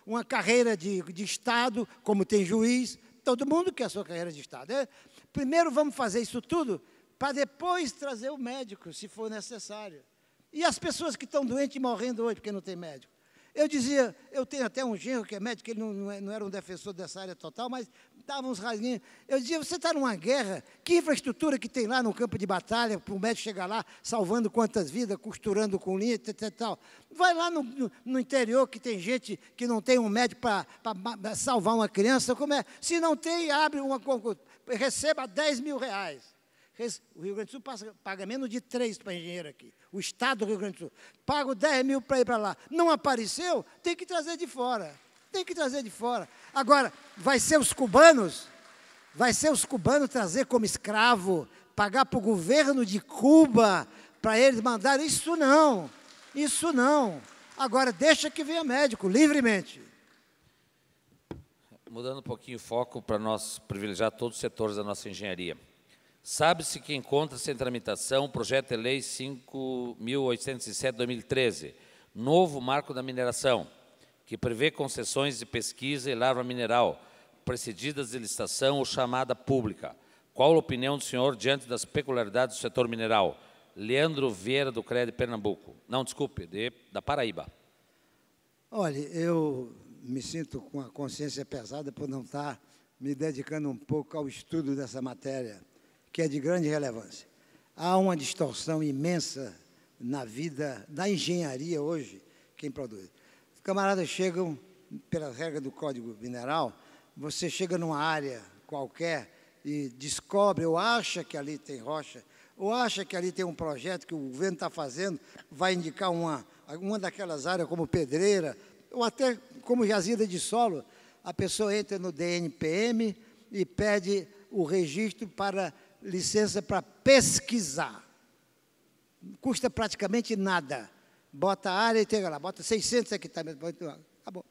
uma carreira de Estado, como tem juiz. Todo mundo quer a sua carreira de Estado. Primeiro vamos fazer isso tudo, para depois trazer o médico, se for necessário. E as pessoas que estão doentes e morrendo hoje, porque não tem médico? Eu dizia, eu tenho até um genro que é médico, ele não era um defensor dessa área total, mas dava uns rasguinhos. Eu dizia, você está numa guerra, que infraestrutura que tem lá no campo de batalha, para o médico chegar lá, salvando quantas vidas, costurando com linha, tal. Vai lá no interior, que tem gente que não tem um médico para salvar uma criança, como é? Se não tem, abre uma concurso, receba R$10.000. O Rio Grande do Sul paga menos de 3 para engenheiro aqui. O Estado do Rio Grande do Sul. Pago 10 mil para ir para lá. Não apareceu, tem que trazer de fora. Tem que trazer de fora. Agora, vai ser os cubanos trazer como escravo, pagar para o governo de Cuba, para eles mandarem. Isso não. Isso não. Agora, deixa que venha médico, livremente. Mudando um pouquinho o foco para nós privilegiar todos os setores da nossa engenharia. Sabe-se que encontra-se em tramitação o projeto de lei 5.807/2013, novo marco da mineração, que prevê concessões de pesquisa e larva mineral, precedidas de licitação ou chamada pública. Qual a opinião do senhor diante das peculiaridades do setor mineral? Leandro Vieira, do CREA de Pernambuco. Não, desculpe, da Paraíba. Olha, eu me sinto com a consciência pesada por não estar me dedicando um pouco ao estudo dessa matéria, que é de grande relevância. Há uma distorção imensa na vida da engenharia hoje, quem produz. Os camaradas chegam, pela regra do Código Mineral, você chega numa área qualquer e descobre, ou acha que ali tem rocha, ou acha que ali tem um projeto que o governo está fazendo, vai indicar uma daquelas áreas como pedreira, ou até como jazida de solo, a pessoa entra no DNPM e pede o registro para licença para pesquisar. Custa praticamente nada. Bota a área e chega lá, bota 600 hectares, acabou.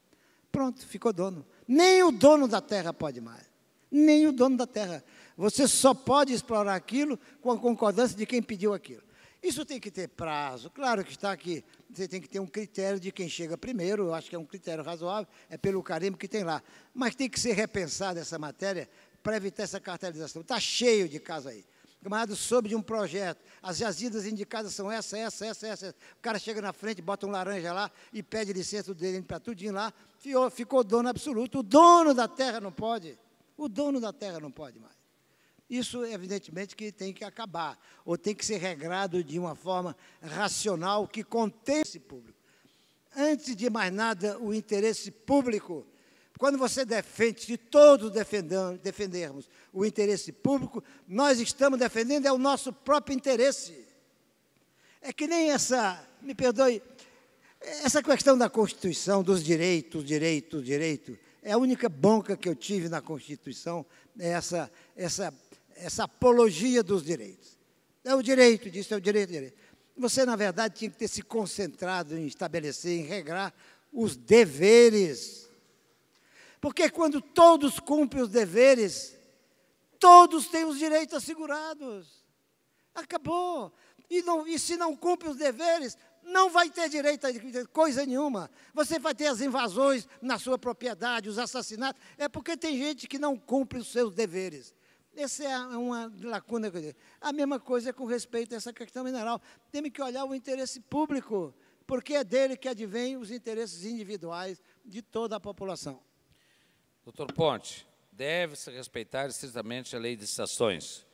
Pronto, ficou dono. Nem o dono da terra pode mais. Nem o dono da terra. Você só pode explorar aquilo com a concordância de quem pediu aquilo. Isso tem que ter prazo. Claro que está aqui. Você tem que ter um critério de quem chega primeiro. Eu acho que é um critério razoável, é pelo carimbo que tem lá. Mas tem que ser repensada essa matéria para evitar essa cartelização. Está cheio de casos aí. O camarada soube de um projeto, as jazidas indicadas são essa. O cara chega na frente, bota um laranja lá e pede licença dele para tudinho lá, ficou dono absoluto. O dono da terra não pode. O dono da terra não pode mais. Isso, evidentemente, que tem que acabar, ou tem que ser regrado de uma forma racional que contenha esse público. Antes de mais nada, o interesse público. Quando você defende, se todos defendermos o interesse público, nós estamos defendendo o nosso próprio interesse. É que nem me perdoe, essa questão da Constituição, dos direitos, é a única bronca que eu tive na Constituição, é essa apologia dos direitos. É o direito disso, é o direito. Você, na verdade, tinha que ter se concentrado em estabelecer, em regrar os deveres. Porque quando todos cumprem os deveres, todos têm os direitos assegurados. Acabou. E se não cumpre os deveres, não vai ter direito a coisa nenhuma. Você vai ter as invasões na sua propriedade, os assassinatos. É porque tem gente que não cumpre os seus deveres. Essa é uma lacuna que eu digo. A mesma coisa com respeito a essa questão mineral. Temos que olhar o interesse público, porque é dele que advém os interesses individuais de toda a população. Doutor Ponte, deve-se respeitar estritamente a lei de licitações.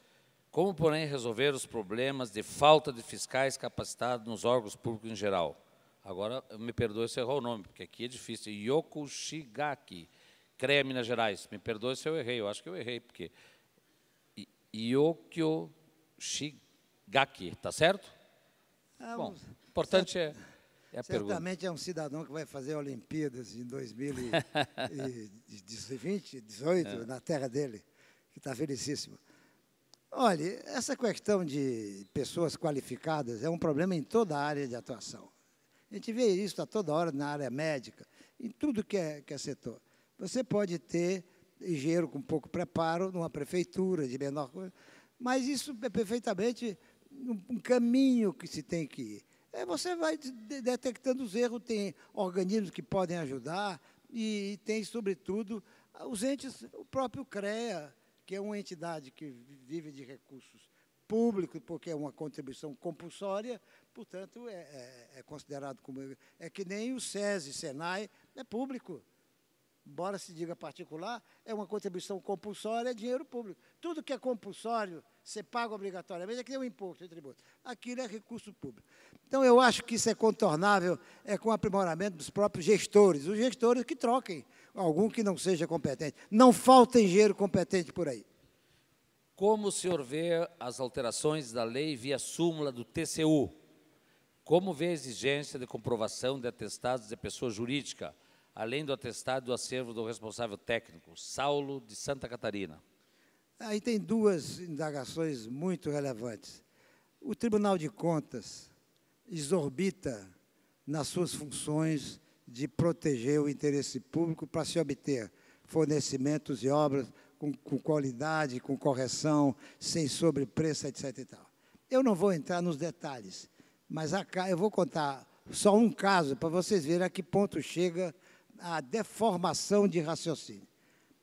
Como, porém, resolver os problemas de falta de fiscais capacitados nos órgãos públicos em geral? Agora, me perdoe se eu errar o nome, porque aqui é difícil. Yokushigaki, CREA Minas Gerais. Me perdoe se eu errei, eu acho que eu errei, porque... Yokushigaki, tá certo? Bom, o importante é a pergunta. Certamente é um cidadão que vai fazer Olimpíadas em 2020, 2018, na terra dele, que está felicíssimo. Olha, essa questão de pessoas qualificadas é um problema em toda a área de atuação. A gente vê isso a toda hora na área médica, em tudo que é setor. Você pode ter engenheiro com pouco preparo numa prefeitura de menor coisa, mas isso é perfeitamente um caminho que se tem que ir. Você vai detectando os erros, tem organismos que podem ajudar e tem, sobretudo, os entes, o próprio CREA, que é uma entidade que vive de recursos públicos, porque é uma contribuição compulsória, portanto, é considerado como... É que nem o SESI, SENAI, é público. Embora se diga particular, é uma contribuição compulsória, é dinheiro público. Tudo que é compulsório, você paga obrigatoriamente, é que nem um imposto, um tributo. Aquilo é recurso público. Então, eu acho que isso é contornável com o aprimoramento dos próprios gestores, os gestores que troquem algum que não seja competente. Não falta engenheiro competente por aí. Como o senhor vê as alterações da lei via súmula do TCU? Como vê a exigência de comprovação de atestados de pessoa jurídica, além do atestado do acervo do responsável técnico, Saulo, de Santa Catarina? Aí tem duas indagações muito relevantes. O Tribunal de Contas exorbita nas suas funções de proteger o interesse público para se obter fornecimentos de obras com qualidade, com correção, sem sobrepreço, etc. E tal. Eu não vou entrar nos detalhes, mas eu vou contar só um caso para vocês verem a que ponto chega a deformação de raciocínio.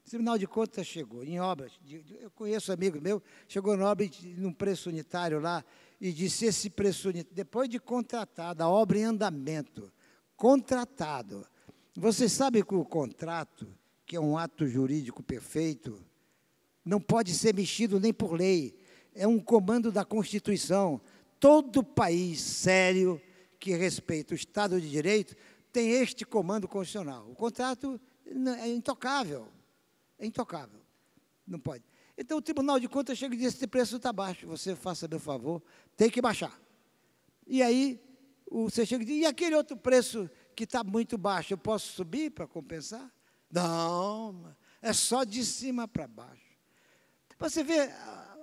O Tribunal de Contas chegou em obras, eu conheço um amigo meu, chegou na obra num preço unitário lá e disse esse preço unitário, depois de contratada, a obra em andamento, contratado. Você sabe que o contrato, que é um ato jurídico perfeito, não pode ser mexido nem por lei, é um comando da Constituição. Todo país sério que respeita o Estado de Direito tem este comando constitucional. O contrato é intocável. É intocável. Não pode. Então, o Tribunal de Contas chega e diz, esse preço está baixo, você faça meu favor, tem que baixar. E aí, você chega e diz, e aquele outro preço que está muito baixo, eu posso subir para compensar? Não, é só de cima para baixo. Você vê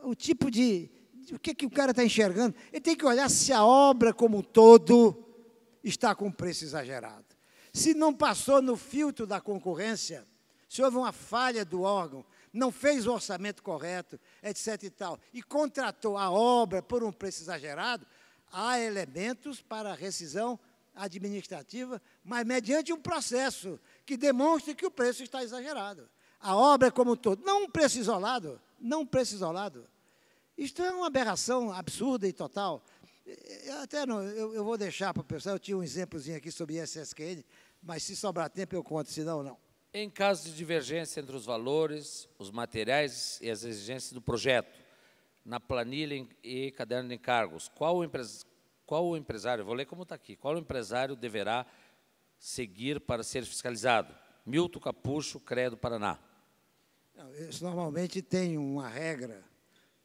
o tipo de... O que o cara está enxergando? Ele tem que olhar se a obra como um todo está com preço exagerado. Se não passou no filtro da concorrência, se houve uma falha do órgão, não fez o orçamento correto, etc. e tal, e contratou a obra por um preço exagerado, há elementos para rescisão administrativa, mas mediante um processo que demonstre que o preço está exagerado. A obra como um todo, não um preço isolado, não um preço isolado. Isto é uma aberração absurda e total. Eu vou deixar para o pessoal, eu tinha um exemplozinho aqui sobre ISSQN, mas se sobrar tempo eu conto, senão não. Em caso de divergência entre os valores, os materiais e as exigências do projeto, na planilha e caderno de encargos, qual o empresário, vou ler como está aqui, qual o empresário deverá seguir para ser fiscalizado? Milton Capucho, CREA do Paraná. Isso normalmente tem uma regra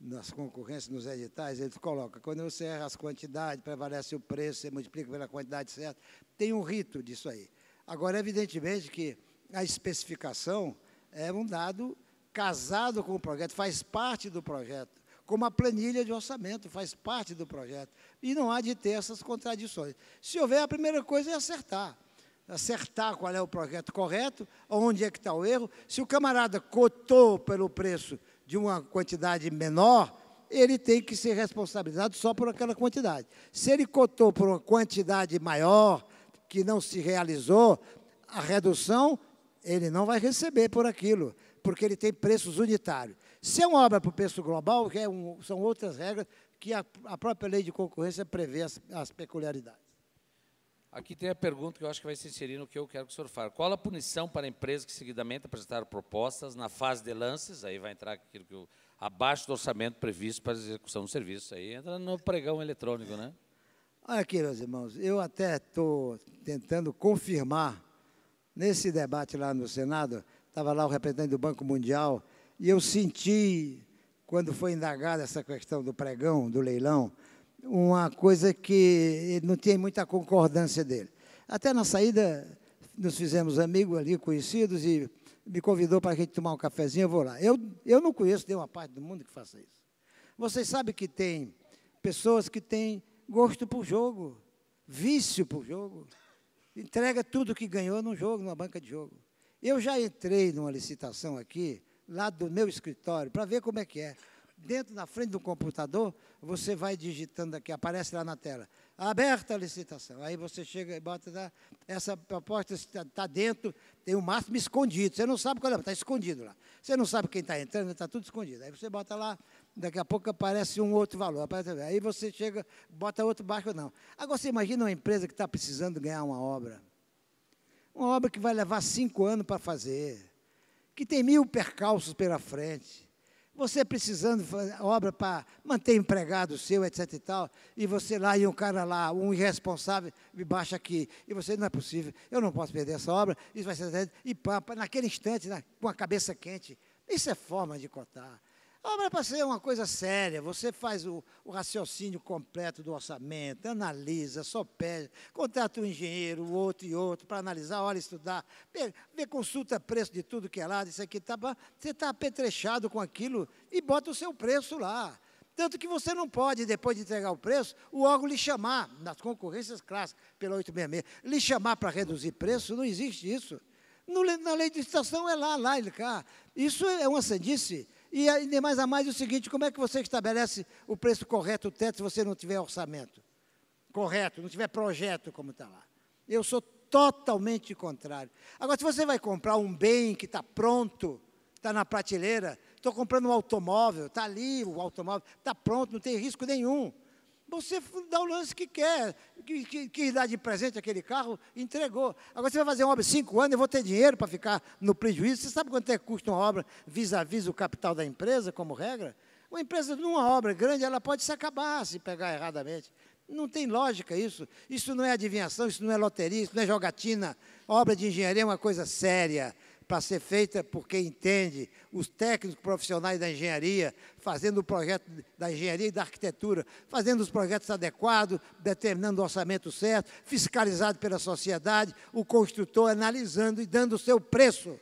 nas concorrências, nos editais, eles colocam, quando você erra as quantidades, prevalece o preço, você multiplica pela quantidade certa, tem um rito disso aí. Agora, evidentemente que a especificação é um dado casado com o projeto, faz parte do projeto, como a planilha de orçamento faz parte do projeto, e não há de ter essas contradições. Se houver, a primeira coisa é acertar qual é o projeto correto, onde é que está o erro. Se o camarada cotou pelo preço de uma quantidade menor, ele tem que ser responsabilizado só por aquela quantidade. Se ele cotou por uma quantidade maior, que não se realizou, a redução, ele não vai receber por aquilo, porque ele tem preços unitários. Se é uma obra para o preço global, são outras regras que a própria lei de concorrência prevê as peculiaridades. Aqui tem a pergunta que eu acho que vai se inserir no que eu quero que o senhor fale. Qual a punição para empresas que seguidamente apresentaram propostas na fase de lances, aí vai entrar aquilo que abaixo do orçamento previsto para a execução do serviço, aí entra no pregão eletrônico, né? Olha aqui, meus irmãos, eu até estou tentando confirmar, nesse debate lá no Senado, estava lá o representante do Banco Mundial, e eu senti, quando foi indagada essa questão do pregão, do leilão, uma coisa que não tinha muita concordância dele. Até na saída, nos fizemos amigos ali, conhecidos, e me convidou para a gente tomar um cafezinho, eu vou lá. Eu não conheço nenhuma parte do mundo que faça isso. Vocês sabem que tem pessoas que têm gosto por jogo, vício por jogo, entrega tudo que ganhou num jogo, numa banca de jogo. Eu já entrei numa licitação aqui, lá do meu escritório, para ver como é que é. Dentro, na frente do computador, você vai digitando aqui, aparece lá na tela, aberta a licitação. Aí você chega e bota lá, essa proposta está dentro, tem o máximo escondido. Você não sabe qual é, está escondido lá. Você não sabe quem está entrando, está tudo escondido. Aí você bota lá, daqui a pouco aparece um outro valor. Aí você chega, bota outro baixo, não. Agora você imagina uma empresa que está precisando ganhar uma obra que vai levar 5 anos para fazer, que tem 1000 percalços pela frente. Você precisando fazer obra para manter empregado seu, etc. e tal, e você lá, e um cara lá, um irresponsável, me baixa aqui, e você, não é possível, eu não posso perder essa obra, isso vai ser, e pá, naquele instante, com a cabeça quente, isso é forma de cotar. A obra é para ser uma coisa séria, você faz o raciocínio completo do orçamento, analisa, sopesa, contrata um engenheiro, outro e outro, para analisar, olha, estudar, vê, consulta preço de tudo que é lá, isso aqui está, você está apetrechado com aquilo e bota o seu preço lá. Tanto que você não pode, depois de entregar o preço, o órgão lhe chamar, nas concorrências clássicas, pela 866, lhe chamar para reduzir preço, não existe isso. Na lei de licitação é lá e cá. Isso é uma sandice. E ainda mais a mais o seguinte, como é que você estabelece o preço correto, o teto, se você não tiver orçamento correto, não tiver projeto como está lá? Eu sou totalmente contrário. Agora, se você vai comprar um bem que está pronto, está na prateleira, estou comprando um automóvel, está ali o automóvel, está pronto, não tem risco nenhum. Você dá o lance que quer, que dá de presente aquele carro, entregou. Agora, você vai fazer uma obra de 5 anos, eu vou ter dinheiro para ficar no prejuízo. Você sabe quanto é que custa uma obra vis-à-vis o capital da empresa, como regra? Uma empresa, numa obra grande, ela pode se acabar se pegar erradamente. Não tem lógica isso. Isso não é adivinhação, isso não é loteria, isso não é jogatina. Obra de engenharia é uma coisa séria, para ser feita por quem entende, os técnicos profissionais da engenharia, fazendo o projeto da engenharia e da arquitetura, fazendo os projetos adequados, determinando o orçamento certo, fiscalizado pela sociedade, o construtor analisando e dando o seu preço,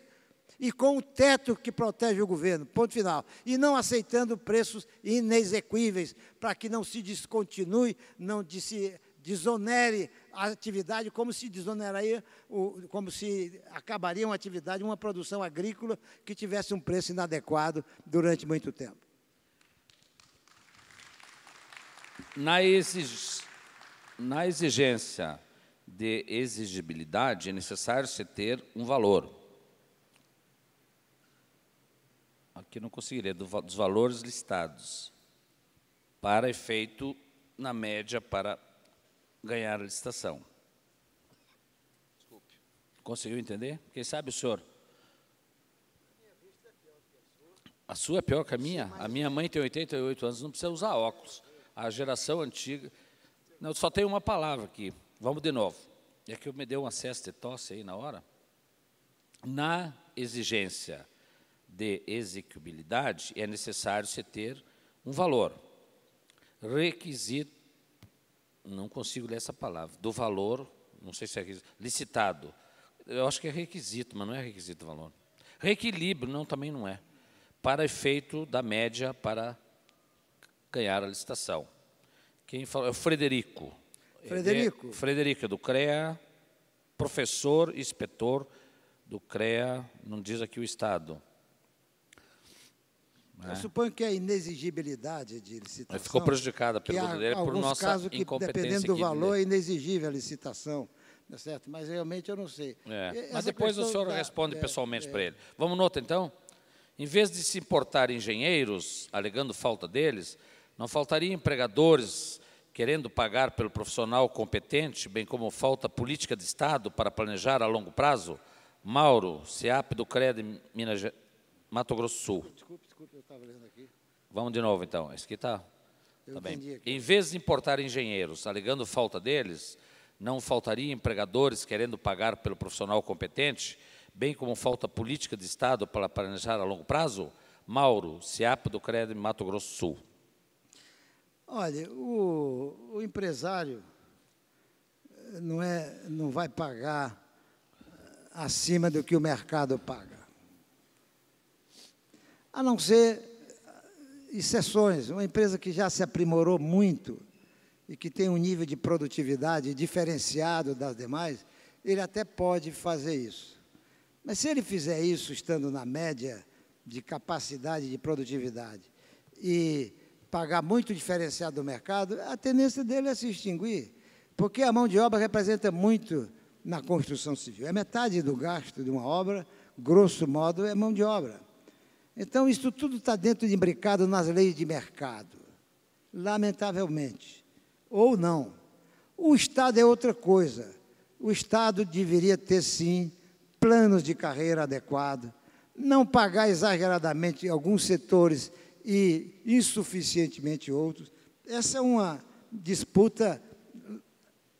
e com o teto que protege o governo, ponto final, e não aceitando preços inexequíveis, para que não se descontinue, não se desonere a atividade, como se desoneraria, como se acabaria uma atividade, uma produção agrícola que tivesse um preço inadequado durante muito tempo. Na exigência de exigibilidade, é necessário se ter um valor. Aqui não conseguiria, dos valores listados, para efeito, na média, para ganhar a licitação. Desculpe. Conseguiu entender? Quem sabe o senhor? A sua é pior que a minha? A minha mãe tem 88 anos, não precisa usar óculos. A geração antiga... Não, só tem uma palavra aqui. Vamos de novo. É que eu me deu um acesso de tosse aí na hora. Na exigência de execuibilidade, é necessário se ter um valor. Requisito, não consigo ler essa palavra, do valor, não sei se é requisito, licitado. Eu acho que é requisito, mas não é requisito valor. Reequilíbrio, não, também não é. Para efeito da média para ganhar a licitação. Quem falou é o Frederico. Frederico? Frederico, é do CREA, professor e inspetor do CREA, não diz aqui o Estado. Eu suponho que a inexigibilidade de licitação... Ficou prejudicada a pergunta dele por nossa casos que, incompetência. Dependendo do valor, é inexigível a licitação, não é certo? Mas realmente eu não sei. Mas depois o senhor responde pessoalmente para ele. Vamos nota, então? Em vez de se importar engenheiros, alegando falta deles, não faltaria empregadores querendo pagar pelo profissional competente, bem como falta política de Estado para planejar a longo prazo? Mauro, CEAP do CRED, Mato Grosso do Sul. Desculpe, eu estava lendo aqui. Vamos de novo, então. Esse aqui está bem. Em vez de importar engenheiros, alegando falta deles, não faltaria empregadores querendo pagar pelo profissional competente, bem como falta política de Estado para planejar a longo prazo? Mauro, CEAP do CRED, Mato Grosso do Sul. Olha, o empresário não vai pagar acima do que o mercado paga. A não ser exceções. Uma empresa que já se aprimorou muito e que tem um nível de produtividade diferenciado das demais, ele até pode fazer isso. Mas se ele fizer isso estando na média de capacidade de produtividade e pagar muito diferenciado do mercado, a tendência dele é se extinguir, porque a mão de obra representa muito na construção civil. É metade do gasto de uma obra, grosso modo, é mão de obra. Então, isso tudo está dentro de imbricado nas leis de mercado, lamentavelmente. Ou não. O Estado é outra coisa. O Estado deveria ter, sim, planos de carreira adequados, não pagar exageradamente alguns setores e insuficientemente outros. Essa é uma disputa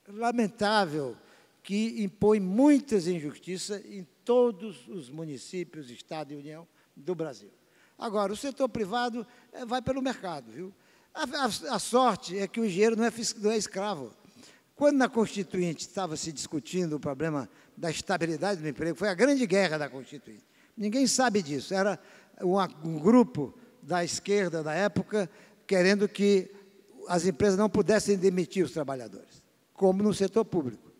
lamentável que impõe muitas injustiças em todos os municípios, Estado e União do Brasil. Agora, o setor privado vai pelo mercado, viu? A sorte é que o engenheiro não é escravo. Quando na Constituinte estava se discutindo o problema da estabilidade do emprego, foi a grande guerra da Constituinte. Ninguém sabe disso. Era um grupo da esquerda da época querendo que as empresas não pudessem demitir os trabalhadores, como no setor público,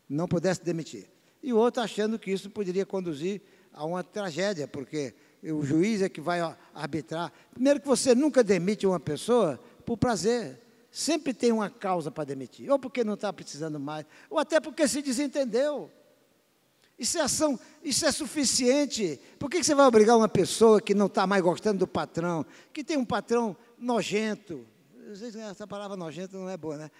não pudesse demitir. E o outro achando que isso poderia conduzir a uma tragédia, porque o juiz é que vai arbitrar. Primeiro que você nunca demite uma pessoa por prazer. Sempre tem uma causa para demitir. Ou porque não está precisando mais, ou até porque se desentendeu. Isso é suficiente. Por que você vai obrigar uma pessoa que não está mais gostando do patrão, que tem um patrão nojento? Essa palavra nojento não é boa, né?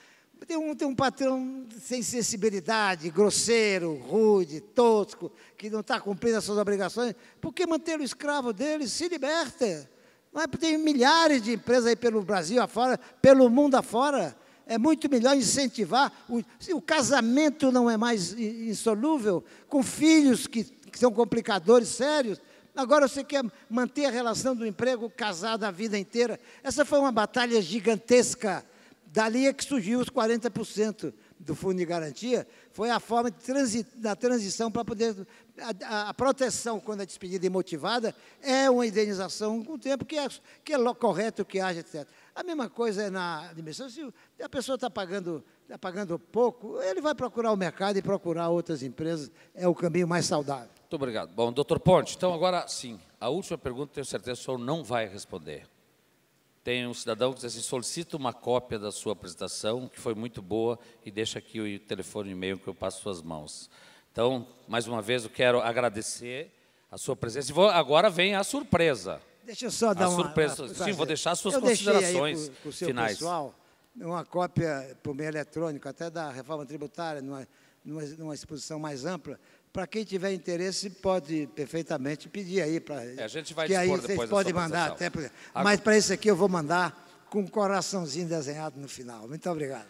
Tem um patrão sem sensibilidade, grosseiro, rude, tosco, que não está cumprindo as suas obrigações. Por que manter o escravo dele? Se liberta. Não é? Tem milhares de empresas aí pelo Brasil afora, pelo mundo afora. É muito melhor incentivar. O casamento não é mais insolúvel, com filhos que são complicadores sérios. Agora você quer manter a relação do emprego casado a vida inteira. Essa foi uma batalha gigantesca. Dali é que surgiu os 40% do fundo de garantia, foi a forma da transição para poder... A proteção, quando a despedida é imotivada, é uma indenização com o tempo, que é correto que haja, etc. A mesma coisa é na admissão. Se a pessoa está pagando pouco, ele vai procurar o mercado e procurar outras empresas, é o caminho mais saudável. Muito obrigado. Bom, doutor Ponte, então agora sim, a última pergunta, tenho certeza que o senhor não vai responder. Tem um cidadão que diz assim: solicito uma cópia da sua apresentação, que foi muito boa, e deixa aqui o telefone e e-mail que eu passo às suas mãos. Então, mais uma vez, eu quero agradecer a sua presença. E agora vem a surpresa. Deixa eu só dar uma surpresa. Sim, vou deixar as suas considerações com o seu finais. Pessoal, uma cópia por meio eletrônico, até da reforma tributária, numa exposição mais ampla. Para quem tiver interesse, pode perfeitamente pedir aí. A gente vai dispor depois da sua vocês podem mandar até. Mas para esse aqui eu vou mandar com um coraçãozinho desenhado no final. Muito obrigado.